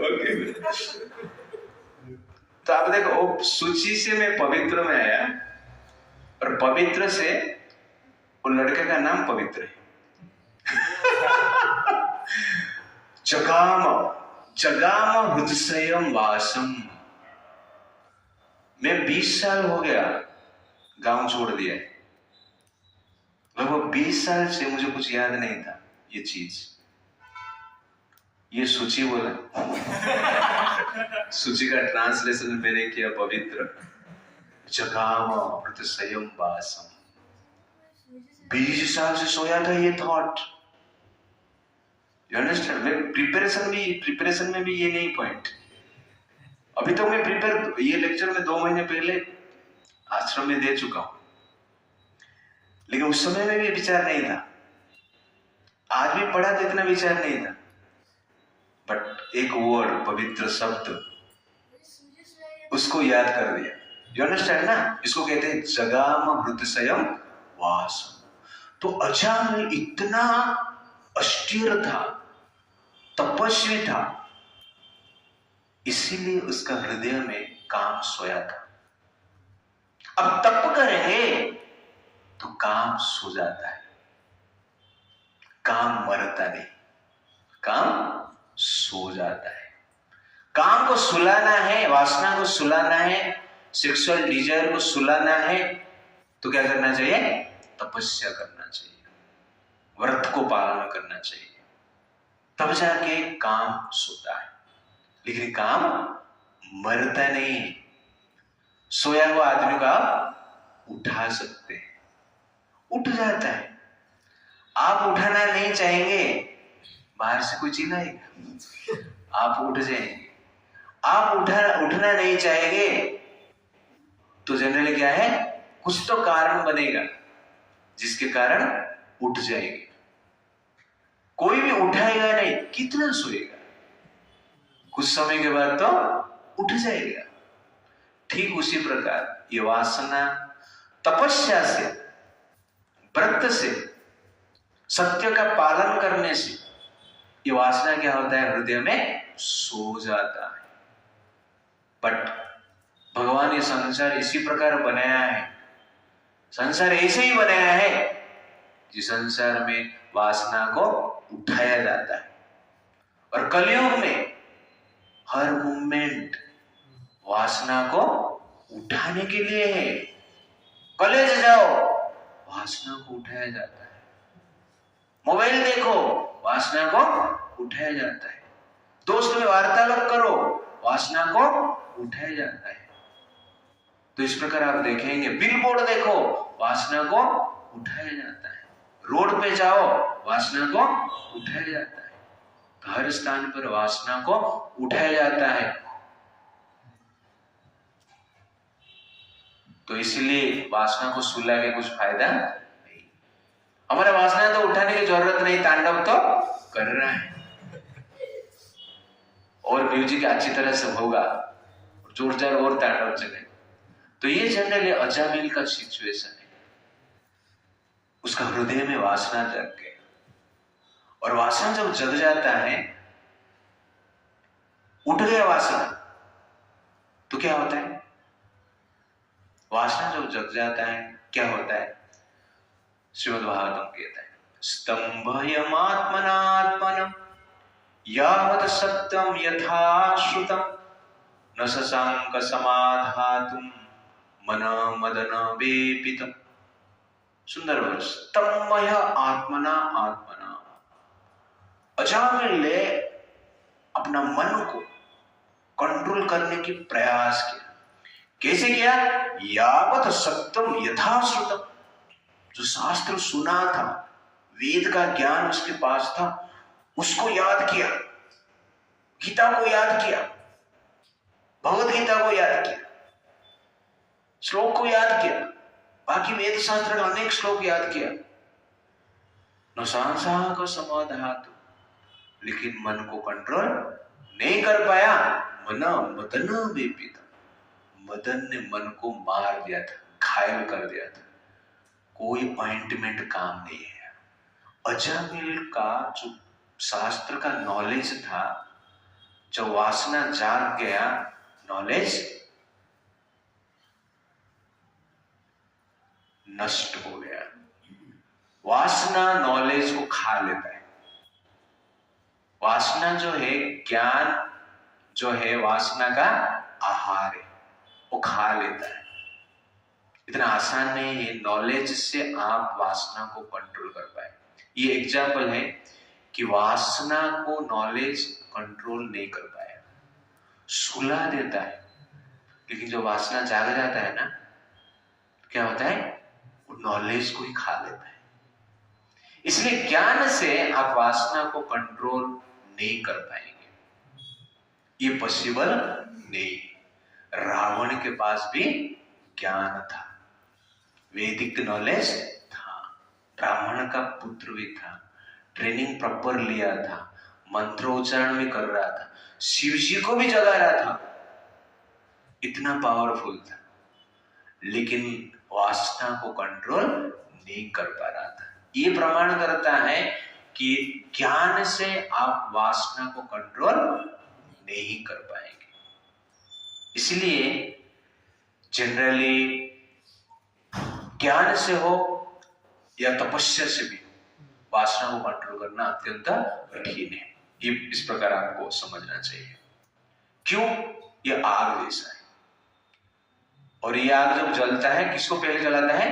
ओके। तो आप देखो, सूची से मैं पवित्र में आया और पवित्र से वो लड़के का नाम पवित्र है। जगाम हृदयम वासम। मैं 20 साल हो गया गांव छोड़ दिया। लगभग 20 साल से मुझे कुछ याद नहीं था ये चीज। ये सूची बोला। सूची का ट्रांसलेशन मैंने किया पवित्र। जगाम हृदयम वासम। 20 साल से सोया था ये थॉट। You understand? मैं प्रिपरेशन में भी ये नहीं पॉइंट। अभी तो मैं ये लेक्चर में 2 महीने पहले आश्रम में दे चुका हूं, लेकिन उस समय में भी विचार नहीं था। आज भी पढ़ा तो इतना विचार नहीं था, बट एक वर्ड, पवित्र शब्द, उसको याद कर दिया। यू अंडरस्टैंड ना? इसको कहते हैं जगाम हृदयम वासम। तो अजामिल इतना अस्थिर था, तपस्वी था, इसीलिए उसका हृदय में काम सोया था। अब तप करेंगे तो काम सो जाता है, काम मरता नहीं, काम सो जाता है। काम को सुलाना है, वासना को सुलाना है, सेक्सुअल डिजायर को सुलाना है, तो क्या करना चाहिए? तपस्या करना चाहिए, व्रत को पालन करना चाहिए, तब जाके काम सोता है। लेकिन काम मरता नहीं। सोया हुआ आदमी का उठा सकते हैं, उठ जाता है। आप उठाना नहीं चाहेंगे, बाहर से कोई चिल्लाएगा, आप उठ जाएंगे। आप उठना नहीं चाहेंगे तो जनरली क्या है, कुछ तो कारण बनेगा जिसके कारण उठ जाएंगे। कोई भी उठाएगा नहीं, कितना सोएगा, कुछ समय के बाद तो उठ जाएगा। ठीक उसी प्रकार ये वासना तपस्या से, व्रत से, सत्य का पालन करने से ये वासना क्या होता है, हृदय में सो जाता है। बट भगवान ये संसार इसी प्रकार बनाया है, संसार ऐसे ही बनाया है जिस संसार में वासना को उठाया जाता है। और कलयुग में हर मूवमेंट वासना को उठाने के लिए है। कॉलेज जाओ, वासना को उठाया जाता है। मोबाइल देखो, वासना को उठाया जाता है। दोस्त में वार्तालाप करो, वासना को उठाया जाता है। तो इस प्रकार आप देखेंगे, बिलबोर्ड देखो, वासना को उठाया जाता है। रोड पे जाओ, वासना को उठाया जाता है। हर स्थान पर वासना को उठाया जाता है। तो इसलिए वासना को सुला के कुछ फायदा नहीं। हमारा वासना तो उठाने की जरूरत नहीं, तांडव तो कर रहा है। और म्यूजिक अच्छी तरह से होगा, जोर जोर और तांडव चले। तो ये जनरली अजामिल का सिचुएशन है। उसका हृदय में वासना जग गई, और वासना जब जग जाता है, उठ गया वासना, तो क्या होता है? वासना जब जग जाता है क्या होता है? श्रीमद् भागवतम कहता है, स्तंभयमात्मनात्मनम् यावत् सत्यम यथा श्रुतम् न शशांक समाधातुं मन मदन वेपितम्। सुंदर वर्ष। स्तंभय आत्मना आत्मना। अजामिल ने अपना मन को कंट्रोल करने की प्रयास किया। कैसे किया? यावत् सत्यम यथा श्रुतम्। जो शास्त्र सुना था, वेद का ज्ञान उसके पास था, उसको याद किया, गीता को याद किया, भगवत गीता को याद किया, श्लोक को याद किया, बाकी वेद शास्त्र का अनेक श्लोक याद किया, न सांसा का समाधातु, लेकिन मन को कंट्रोल नहीं कर पाया। मदन वेपिता, मदन ने मन को मार दिया था, घायल कर दिया था। कोई ऑइंटमेंट काम नहीं है। अजामिल का जो शास्त्र का नॉलेज था, जब वासना जाग गया, नॉलेज नष्ट हो गया। वासना नॉलेज को खा लेता है। वासना जो है, ज्ञान जो है वासना का आहार है, वो खा लेता है। इतना आसान नहीं है नॉलेज से आप वासना को कंट्रोल कर पाए। ये एग्जाम्पल है कि वासना को नॉलेज कंट्रोल नहीं कर पाया, सुला देता है। लेकिन जो वासना जाग जाता है ना, क्या होता है, वो नॉलेज को ही खा लेता है। इसलिए ज्ञान से आप वासना को कंट्रोल नहीं कर पाएंगे, ये पॉसिबल नहीं। रावण के पास भी ज्ञान था, वैदिक नॉलेज था, ब्राह्मण का पुत्र भी था, ट्रेनिंग प्रॉपर लिया था, मंत्रोच्चारण भी कर रहा था, शिव जी को भी जगा रहा था, इतना पावरफुल था, लेकिन वासना को कंट्रोल नहीं कर पा रहा था। ये प्रमाण करता है कि ज्ञान से आप वासना को कंट्रोल नहीं कर पाएंगे। इसलिए जनरली ज्ञान से हो या तपस्या से भी वासना को कंट्रोल करना अत्यंत कठिन है। ये इस प्रकार आपको समझना चाहिए। क्यों? ये आग जैसा है, और ये आग जब जलता है, किसको पहले जलाता है?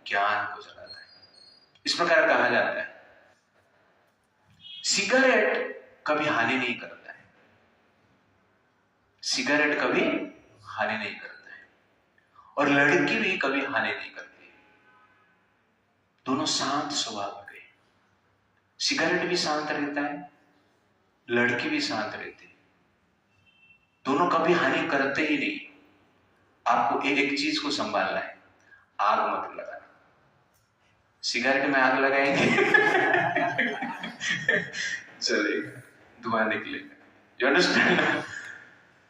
ज्ञान को जलाता है। इस प्रकार कहा जाता है सिगरेट कभी हानि नहीं करता है, सिगरेट कभी हानि नहीं करता है, और लड़की भी कभी हानि नहीं करती। दोनों शांत स्वभाव के, सिगरेट भी शांत रहता है, लड़की भी शांत रहती है, दोनों कभी हानि करते ही नहीं। आपको एक चीज को संभालना है, आग मत लगाना। सिगरेट में आग लगाएंगे चलेगा, धुआं निकलेगा। You understand?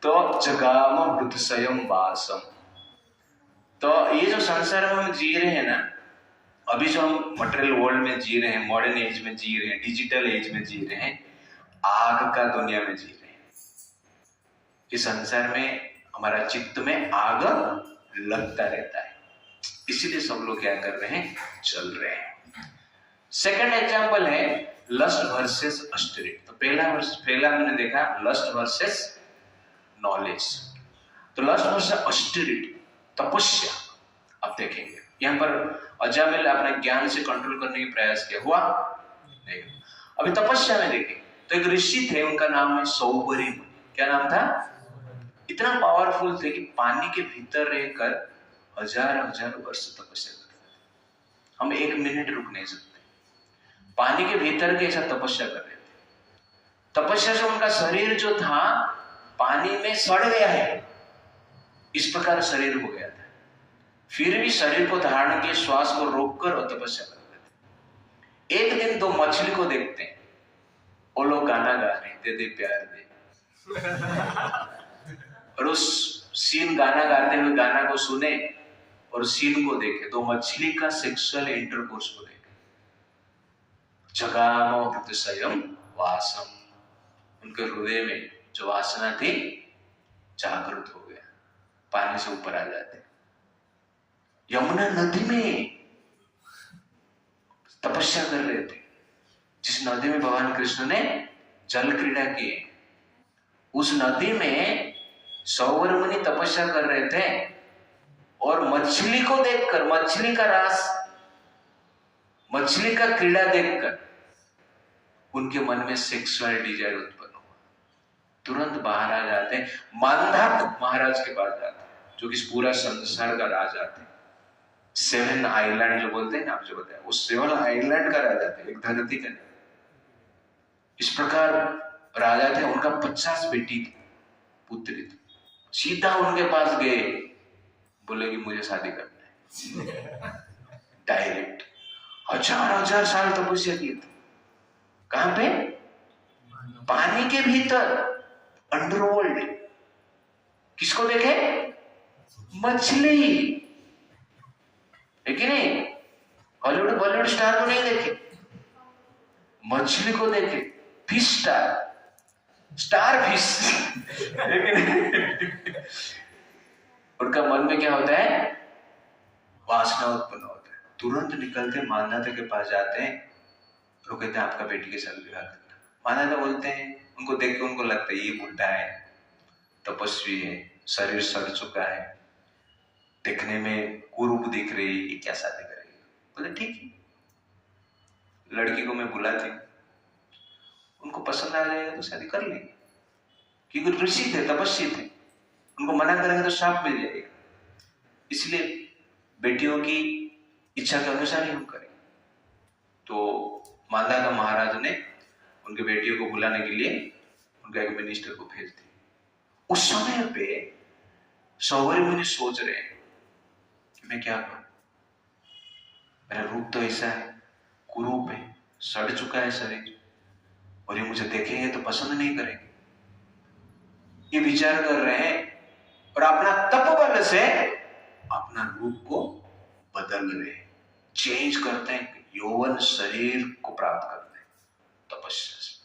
तो जगाम हृदयम वासम। तो ये जो संसार में हम जी रहे हैं ना, अभी जो हम मटेरियल वर्ल्ड में जी रहे हैं, मॉडर्न एज में जी रहे हैं, डिजिटल एज में जी रहे हैं, आग का दुनिया में जी रहे हैं। इस संसार में हमारा चित्त में आग लगता रहता है, इसीलिए सब लोग क्या कर रहे हैं, चल रहे हैं। सेकंड एग्जांपल है लस्ट वर्सेस अस्टेरिटी। तो पहला मैंने देखा लस्ट वर्सेस नॉलेज, तो लस्ट वर्सेस अस्टेरिटी, तपस्या। अब देखेंगे यहाँ पर अजामिल अपने ज्ञान से कंट्रोल करने का प्रयास किया, हुआ नहीं। अभी तपस्या में देखें तो एक ऋषि थे, उनका नाम है सौबरी मुनि। क्या नाम था? इतना पावरफुल थे कि पानी के भीतर रहकर हजार हजार वर्ष तपस्या करते थे। हम एक मिनट रुक नहीं सकते, पानी के भीतर कैसा तपस्या कर रहे थे। तपस्या से उनका शरीर जो था पानी में सड़ गया है, इस प्रकार शरीर हो गया था। फिर भी शरीर को धारण के श्वास को रोककर और तपस्या कर रहे थे। एक दिन दो मछली को देखते हैं, वो लोग गाना गा रहे, दे दे प्यार दे और उस सीन गाना गाते हुए गाना को सुने और सीन को देखे, तो मछली का सेक्सुअल इंटरकोर्स को देखे। जगाम हृदयम वासम, उनके हृदय में जो वासना थी जागृत हो गया, पानी से ऊपर आ जाते। यमुना नदी में तपस्या कर रहे थे, जिस नदी में भगवान कृष्ण ने जल क्रीड़ा की, उस नदी में सौवर मुनि तपस्या कर रहे थे, और मछली को देखकर, मछली का रास, मछली का क्रीड़ा देखकर उनके मन में सेक्सुअल डिजायर उत्पन्न हुआ। तुरंत बाहर आ जाते हैं, मांधात महाराज के पास जाते हैं, जो कि पूरा संसार का राजा थे। 7 आइलैंड जो बोलते हैं ना, आप जो बताया, वो 7 आइलैंड का राजा थे, एक धरती का। इस प्रकार राजा थे, उनका 50 बेटी थी, पुत्री थी। सीधा उनके पास गए, बोलेगी मुझे शादी करना है। डायरेक्ट 1000 साल तपस्या की थी। कहां पे? पानी के भीतर, अंडरवर्ल्ड। किसको देखे? मछली, है कि नहीं? हॉलीवुड बॉलीवुड स्टार को नहीं देखे, मछली को देखे। Fish star fish. उनका मन में क्या होता है? वासना उत्पन्न होता है। तुरंत निकलते मानदाता के पास जाते हैं। वो कहते हैं आपका बेटी के साथ विवाह करना। मानदाता बोलते हैं, उनको देख के उनको लगता है ये बुढ़ा है, तपस्वी है, शरीर सड़ चुका है, देखने में कुरूप दिख रही है, ये क्या शादी करेगी? बोले ठीक है, लड़की को मैं बुलाती हूँ, उनको पसंद आ जाएगा तो शादी कर लेंगे। क्योंकि ऋषि थे, तपस्वी थे, उनको मना करेंगे तो शाप मिल जाएगा। इसलिए बेटियों की इच्छा के अनुसार ही हम करें। तो मानदाता महाराज ने उनके बेटियों को बुलाने के लिए उनका एक मिनिस्टर को भेज दिया। उस समय पे सौवर्य मुनि सोच रहे हैं कि मैं क्या करूं, मेरा रूप तो ऐसा है, कुरूप है, सड़ चुका है शरीर, और ये मुझे देखेंगे तो पसंद नहीं करेंगे। ये विचार कर रहे हैं और अपना तप बल से अपना रूप को बदल रहे हैं, चेंज करते हैं, यौवन शरीर को प्राप्त करते हैं तपस्या से।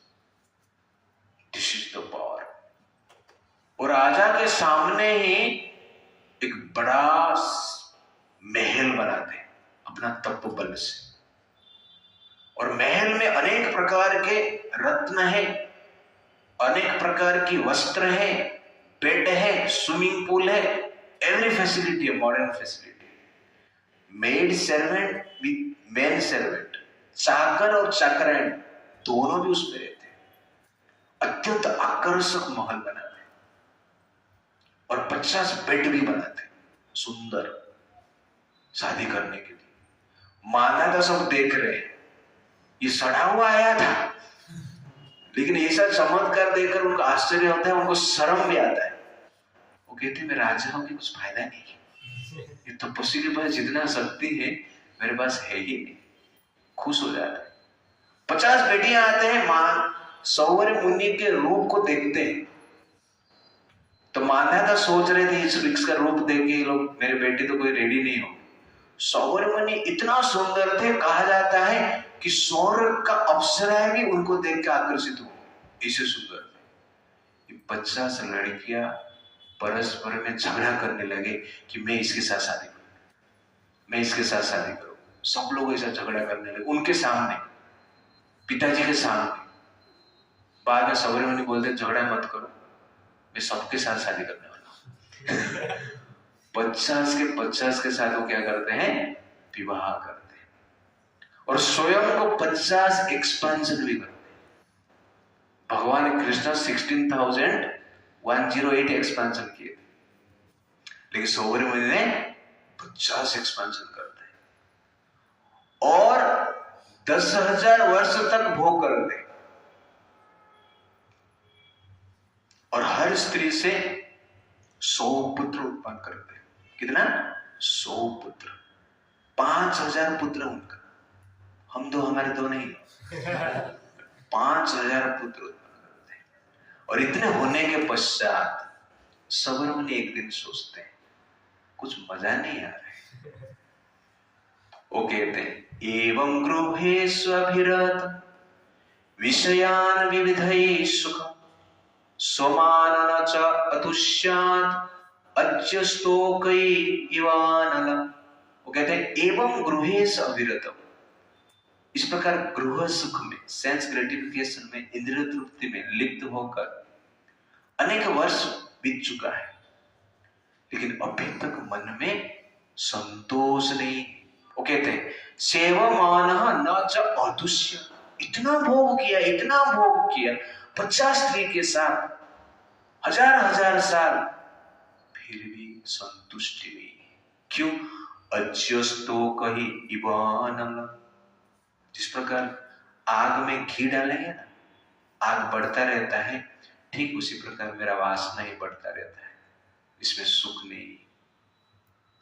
This is the power. और राजा के सामने ही एक बड़ा महल बनाते हैं अपना तप बल से, और महल में अनेक प्रकार के रत्न है, अनेक प्रकार की वस्त्र है, बेड है, स्विमिंग पूल है, एवरी फैसिलिटी है, modern facility. Maid servant with main servant, चाकर और चाकरानी दोनों भी उसमें रहते हैं। अत्यंत आकर्षक महल बनाते हैं और 50 बेड भी बनाते हैं, सुंदर, शादी करने के लिए। मानदाता सब देख रहे हैं, ये सड़ा हुआ आया था, लेकिन ऐसा चमत्कार देखकर उनको आश्चर्य होता है, उनको शर्म भी आता है। वो कहते हैं मैं राजा हूं कि कुछ फायदा नहीं, ये तपस्वी के पास जितना शक्ति है मेरे पास है ही नहीं। खुश हो जाता है। 50 बेटियां आते हैं, मान सौवर्य मुनि के रूप को देखते हैं। तो मानदाता सोच रहे थे इस का रूप देख के लोग, मेरे बेटे तो कोई रेडी नहीं हो। सौवर्य मुनि इतना सुंदर थे, कहा जाता है कि स्वर्ग का अप्सरा भी उनको देख के आकर्षित हो, ऐसे सुंदर थे। 50 लड़कियां परस्पर में झगड़ा करने लगे कि मैं इसके साथ शादी करूं, मैं इसके साथ शादी करूं। सब लोग ऐसा झगड़ा करने लगे उनके सामने, पिताजी के सामने। बाद में सौवर्य मुनि बोलते झगड़ा मत करो, मैं सबके साथ शादी करने वाला हूं। 50 के साथ वो क्या करते हैं? विवाह करते हैं, और स्वयं को 50 एक्सपेंशन भी करते हैं। भगवान कृष्ण 16,108 एक्सपेंशन किए, लेकिन सौवर्य मुनि ने 50 एक्सपेंशन करते हैं और 10,000 वर्ष तक भोग करते हैं। और हर स्त्री से 100 पुत्र उत्पन्न करते हैं। कितना? 100 पुत्र, 5,000 पुत्र उनका। हम दो, हमारे दो नहीं, 5,000 पुत्र उत्पन्न करते हैं। और इतने होने के पश्चात सौवर्य मुनि एक दिन सोचते हैं कुछ मजा नहीं आ रहा है। वो कहते हैं एवं गृहेष्वभिरत विषयान विविधैः सुखम् स्वमानन च अतुष्यात् अज्यस्तोकै इवानल। वो कहते हैं एवं गृहेश अविरतम, इस प्रकार गृह सुख में, सेंस ग्रेटिफिकेशन में, इंद्रिय तृप्ति में लिप्त होकर अनेक वर्ष बीत चुका है, लेकिन अभी तक मन में संतोष नहीं। वो कहते हैं सेवमानः न च अतुष्य, इतना भोग किया, इतना भोग किया, 50 स्त्री के साथ 1000 साल, फिर भी संतुष्टि नहीं। क्यों? अज्यस्तोकै इवानल। जिस प्रकार आग में घी डालेंगे ना, आग बढ़ता रहता है, ठीक उसी प्रकार मेरा वासना ही बढ़ता रहता है, इसमें सुख नहीं।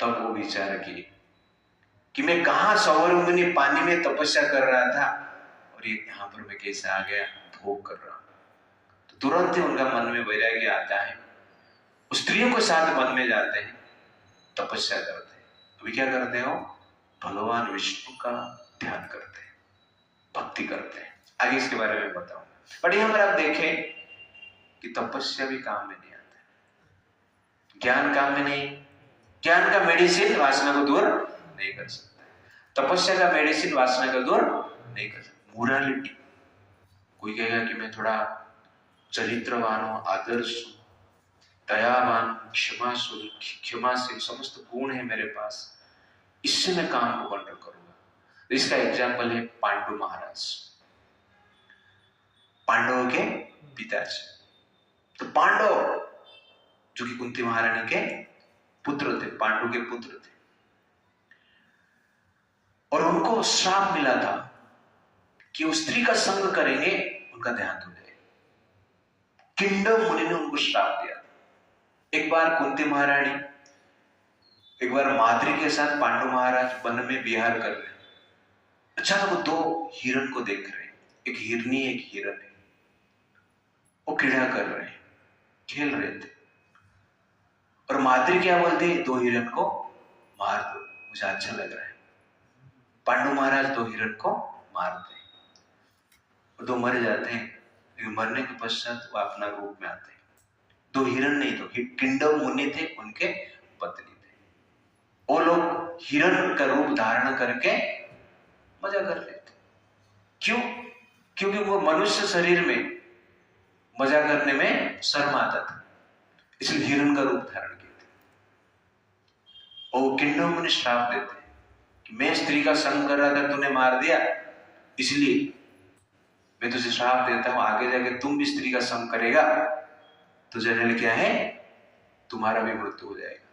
तब वो विचार किए कि मैं कहां सौरमुनि पानी में तपस्या कर रहा था और ये यहां पर मैं कैसे आ गया, भोग कर रहा हूं। तो तुरंत ही उनका मन में वैराग्य आता है, स्त्रियों के साथ वन में जाते हैं, तपस्या करते हैं। अभी क्या करते हो, भगवान विष्णु का ध्यान करते हैं, भक्ति करते हैं। आगे इसके बारे में बताऊंगा। बट यहां पर आप देखें कि तपस्या भी काम में नहीं आता, ज्ञान काम में नहीं। ज्ञान का मेडिसिन वासना को दूर नहीं कर सकता, तपस्या का मेडिसिन वासना को दूर नहीं कर सकता। मोरालिटी, कोई कहेगा कि मैं थोड़ा चरित्रवान हूं, आदर्श हूं, दयावान, क्षमाशील, समस्त गुण है मेरे पास, इससे मैं काम को कंट्रोल करूंगा। तो इसका एग्जाम्पल है पांडु महाराज, पांडवों के पिताजी। तो पांडव जो कि कुंती महारानी के पुत्र थे, पांडु के पुत्र थे, और उनको श्राप मिला था कि वो स्त्री का संग करेंगे उनका ध्यान हो जाएगा। किंडम मुनि ने उनको श्राप दिया। एक बार कुंती महारानी, एक बार माद्री के साथ पांडु महाराज वन में विहार कर रहे हैं। अचानक वो दो हिरण को देख रहे हैं, एक हिरनी एक हिरण है, वो क्रीड़ा कर रहे हैं, खेल रहे थे। और माद्री क्या बोलते, दो हिरण को मार दो, मुझे अच्छा लग रहा है। पांडु महाराज दो हिरण को मारते हैं और दो मर जाते हैं, लेकिन मरने के पश्चात वो अपना रूप में आते हैं। दो हिरण नहीं, तो किंडव मुनि थे, उनके पत्नी थे। वो लोग हिरण का रूप धारण करके मजा कर लेते। क्यों? क्योंकि वो मनुष्य शरीर में मजा करने में शर्म आता था, इसलिए हिरण का रूप धारण किए थे। और किंडव मुनि श्राप देते कि मैं स्त्री का संग कर रहा था, तूने मार दिया, इसलिए मैं तुझे श्राप देता हूं, आगे जाके तुम भी स्त्री का संग करेगा तो जनरल क्या है, तुम्हारा भी मृत्यु हो जाएगा।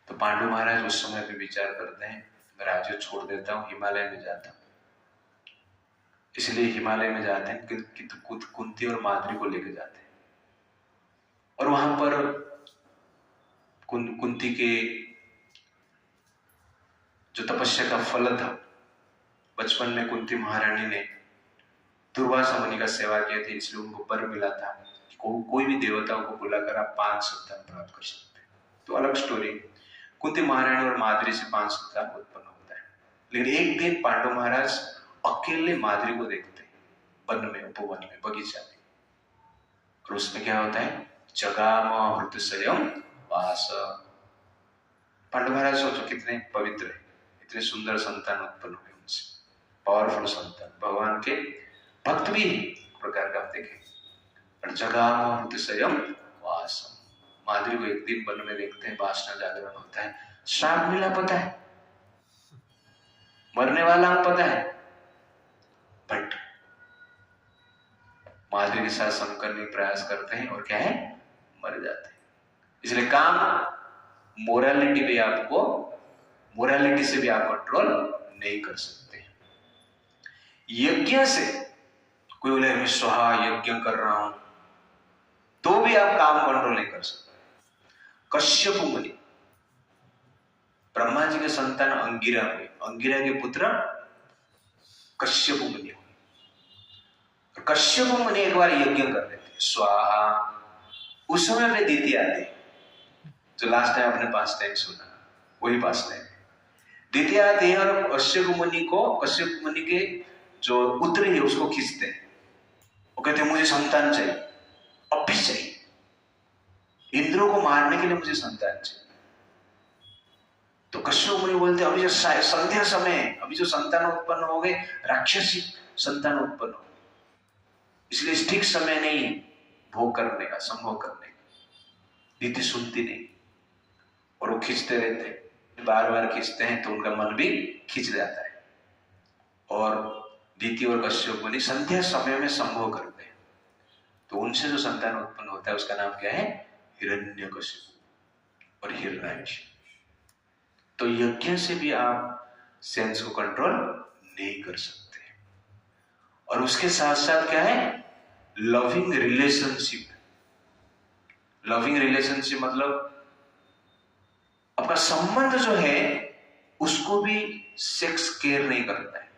तो पांडु महाराज उस समय पे विचार करते हैं, मैं राज्य छोड़ देता हूं, हिमालय में जाता हूं। इसलिए हिमालय में जाते हैं कि कुंती और माद्री को लेकर जाते हैं। और वहां पर कुंती के जो तपस्या का फल था, बचपन में कुंती महारानी ने दुर्वासा मुनि का सेवा किया था, इसलिए उनको वर मिला था कि कोई भी देवताओं को बुलाकर आप 5 संतान प्राप्त कर सकते हैं। तो अलग स्टोरी, कुंती महारानी और माद्री से 5 संतान उत्पन्न होता है। लेकिन एक दिन पांडु महाराज अकेले माद्री को देखते हैं, वन में, उपवन में, बगीचा में, और उसमें क्या होता है, जगाम हृदयम वास। पांडु महाराज सोचो कितने पवित्र है, इतने सुंदर संतान उत्पन्न हुए उनसे, पावरफुल संतान, भगवान के भक्त भी प्रकार का आप देखें। और जगाम हृदयम वास, माद्री को एक दिन वन में देखते हैं, वासना जागरण होता है, श्राप मिला, पता है, मरने वाला हम पता है, बट माद्री के साथ संग करने का प्रयास करते हैं और क्या है, मर जाते हैं। इसलिए काम मोरालिटी भी आपको, मोरालिटी से भी आप कंट्रोल नहीं कर सकते। यज्ञ से कोई बोले मैं स्वाहा यज्ञ कर रहा हूं, तो भी आप काम कंट्रोल नहीं कर सकते। कश्यप मुनि, ब्रह्मा जी के संतान अंगिरा हुए, अंगिरा के पुत्र कश्यप मुनि हुए। कश्यप मुनि एक बार यज्ञ कर रहे थे, स्वाहा, उस समय में दीति आती, जो लास्ट टाइम आपने पास टाइम सुना, वही पास टाइम दीति आती है, और कश्यप मुनि के जो पुत्र है उसको खींचते हैं। वो कहते हैं मुझे संतान चाहिए, अब भी चाहिए, इंद्रों को मारने के लिए मुझे संतान चाहिए। तो कश्यप मुनि बोलते अभी जो संध्या समय, अभी जो संतान उत्पन्न हो गए, राक्षसी संतान उत्पन्न हो, इसलिए ठीक समय नहीं भोग करने का, संभोग करने का। दीति सुनती नहीं और वो खींचते रहते हैं, बार बार खींचते हैं तो उनका मन भी खींच जाता है, और दीति और कश्यप मुनि संध्या समय में संभोग करते हैं। तो उनसे जो संतान उत्पन्न होता है उसका नाम क्या है, हिरण्यकशिपु और हिरण्याक्ष। तो यज्ञ से भी आप सेंस को कंट्रोल नहीं कर सकते। और उसके साथ साथ क्या है, लविंग रिलेशनशिप। लविंग रिलेशनशिप मतलब आपका संबंध जो है उसको भी सेक्स केयर नहीं करता है।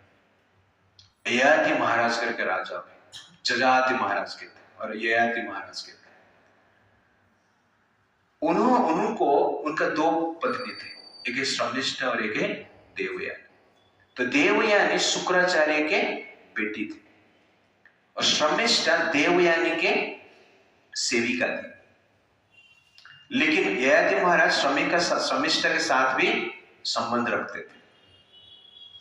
ययाति महाराज करके राजा है, जजाति महाराज कहते हैं और ययाति महाराज कहते हैं। उनको उनका दो पत्नी थे, एक है श्रमिष्ठा और एक है देवयानी। तो देवयानी शुक्राचार्य के बेटी थी और श्रमिष्ठा देवयानी के सेविका थी। लेकिन ययाति महाराज श्रमिष्ठा के साथ भी संबंध रखते थे।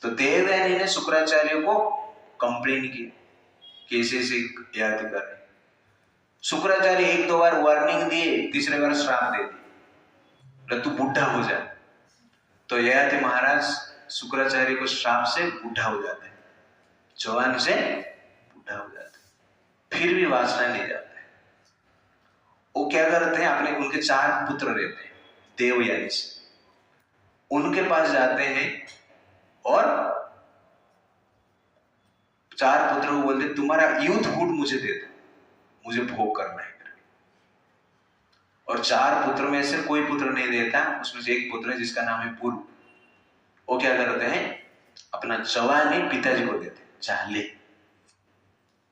तो देवयानी ने शुक्राचार्य को कंप्लेन की कि ऐसे ययाति कर रहे। शुक्राचार्य एक दो बार वार्निंग दिए, तीसरे बार श्राप दे दिए, तू बूढ़ा हो जा। तो ययाति महाराज शुक्राचार्य को श्राप से बूढ़ा हो जाते हैं, जवान से बूढ़ा हो जाते हैं, फिर भी वासना नहीं जाता है। वो क्या करते हैं, अपने उनके 4 पुत्र रहते हैं देवयानी से, उनके पास जाते हैं और 4 पुत्रों को बोलते तुम्हारा यूथहुड मुझे दे दो, मुझे भोग करना है। और 4 पुत्र में से कोई पुत्र नहीं देता, उसमें से एक पुत्र है जिसका नाम है पूर्व। वो क्या करते हैं, अपना जवानी पिताजी को देते, चाह ले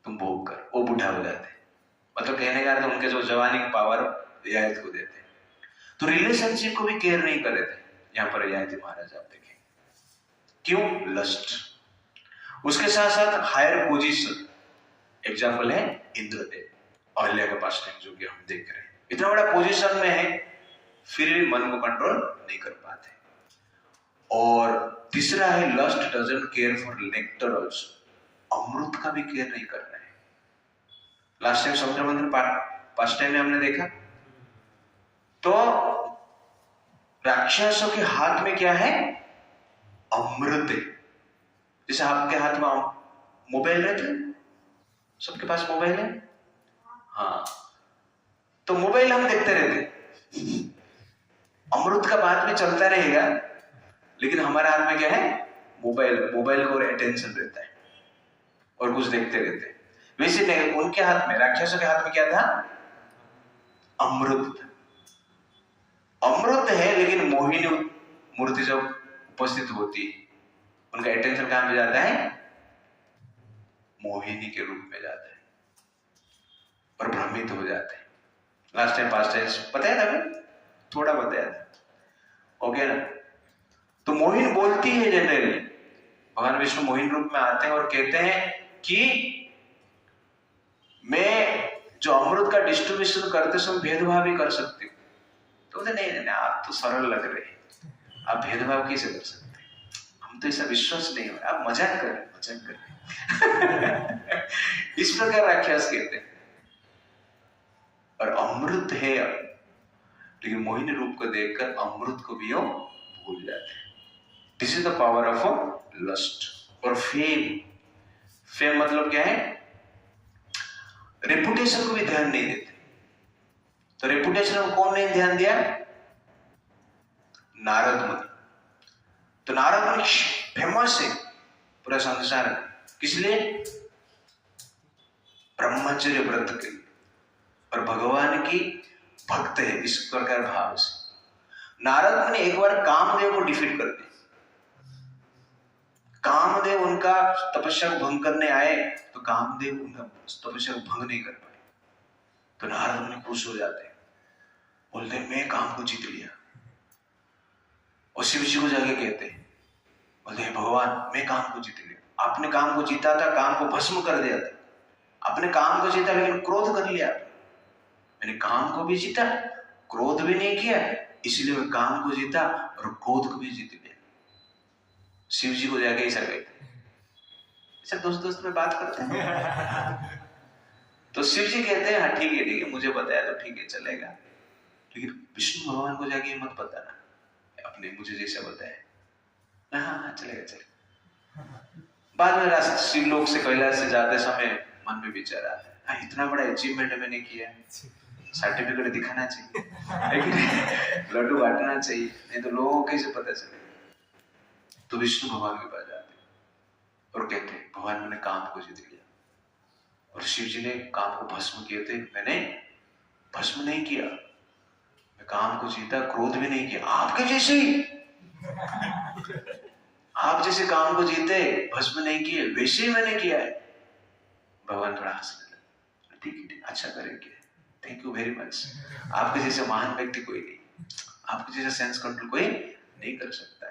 तुम भोग कर। वो बूढ़ा हो जाते हैं, मतलब कहने का अर्थ उनके जो जवानी पावर ययाति को देते। तो रिलेशनशिप को भी केयर नहीं कर रहे थे यहां पर ययाति महाराज। आप देखें क्यों, लस्ट। उसके साथ साथ हायर पोजीशन, एग्जाम्पल है इंद्रदेव, अहल्या का पास टाइम जो कि हम देख रहे हैं। इतना बड़ा पोजीशन में है फिर भी मन को कंट्रोल नहीं कर पाते। और तीसरा है lust doesn't care for nectar also, अमृत का भी केयर नहीं कर रहे हैं। लास्ट टाइम समुद्र मंथन पास्ट टाइम में हमने देखा तो राक्षसों के हाथ में क्या है, अमृत है। जैसे आपके हाथ में मोबाइल रहता है, सबके पास मोबाइल है, हाँ, तो मोबाइल हम देखते रहते, अमृत का बाद में चलता रहेगा, लेकिन हमारे हाथ में क्या है, मोबाइल को अटेंशन रहता है और कुछ देखते रहते हैं। वैसे नहीं, उनके हाथ में, राक्षसों के हाथ में क्या था, अमृत। अमृत है, लेकिन मोहिनी मूर्ति जब उपस्थित होती है उनका अटेंशन कहां पे जाता है, मोहिनी के रूप में जाता है और भ्रमित हो जाते हैं। लास्ट टाइम पास्ट टाइम बताया था मैं, थोड़ा बताया था, ओके ना। तो मोहिन बोलती है जनरली, भगवान विष्णु मोहिन रूप में आते हैं और कहते हैं कि मैं जो अमृत का डिस्ट्रीब्यूशन करते समय भेदभाव भी कर सकती हूँ। तो नहीं, आप तो सरल लग रहे हैं, आप भेदभाव कैसे कर सकते हैं, हम तो ऐसा विश्वास नहीं हो, आप मजाक कर रहे इस प्रकार राक्षस कहते हैं। और अमृत है, लेकिन मोहिनी रूप को देखकर अमृत को भी भूल जाते हैं। This is the power of lust. और फेम मतलब क्या है, रेपुटेशन को भी ध्यान नहीं देते। तो रेपुटेशन को कौन नहीं ध्यान दिया, नारद मुनि। तो नारद मुनि फेमस है पूरा संसार में, किस लिए, ब्रह्मचर्य व्रत के लिए और भगवान की भक्त है, इस प्रकार भाव से। नारद मुनि एक बार कामदेव को डिफीट कर दिया। कामदेव उनका तपस्या को भंग करने आए तो कामदेव उनका तपस्या को भंग नहीं कर पाए। तो नारद मुनि खुश हो जाते हैं, बोलते हैं मैं काम को जीत लिया। और शिव जी को जाके कहते हैं, बोलते हैं भगवान मैं काम को जीत लिया। आपने काम को जीता था, काम को भस्म कर दिया था। आपने काम को जीता लेकिन क्रोध कर लिया। मैंने काम को भी जीता, क्रोध भी नहीं किया, इसलिए मैं काम को जीता और क्रोध को भी जीत लिया। शिव जी को जाके ऐसा कहते हैं। ऐसा दोस्त में बात करते हैं। तो शिव जी कहते हैं हाँ ठीक है, मुझे बताया तो ठीक है, चलेगा, लेकिन विष्णु भगवान को जाके मत बताना अपने, मुझे जैसा बताया। हाँ चलेगा। बाद में शिवलोक से कैलाश से जाते समय मन में विचार आता है, हाँ इतना बड़ा अचीवमेंट मैंने किया, सर्टिफिकेट दिखाना चाहिए, लेकिन लड्डू बांटना चाहिए, नहीं तो लोगों को कैसे पता चलेगा। तो विष्णु भगवान के पास जाते और कहते हैं भगवान मैंने काम को जीत लिया। और शिव जी ने काम को भस्म किए थे, मैंने भस्म नहीं किया, काम को जीता, क्रोध भी नहीं किया, आपके जैसे ही, आप जैसे काम को जीते, भस्म नहीं किए, वैसे ही मैंने किया है। भगवान थोड़ा हंसने लगे, ठीक है, अच्छा करेंगे, थैंक यू वेरी मच। आपके जैसे महान व्यक्ति कोई नहीं, आपके जैसे सेंस कंट्रोल कोई नहीं कर सकता है।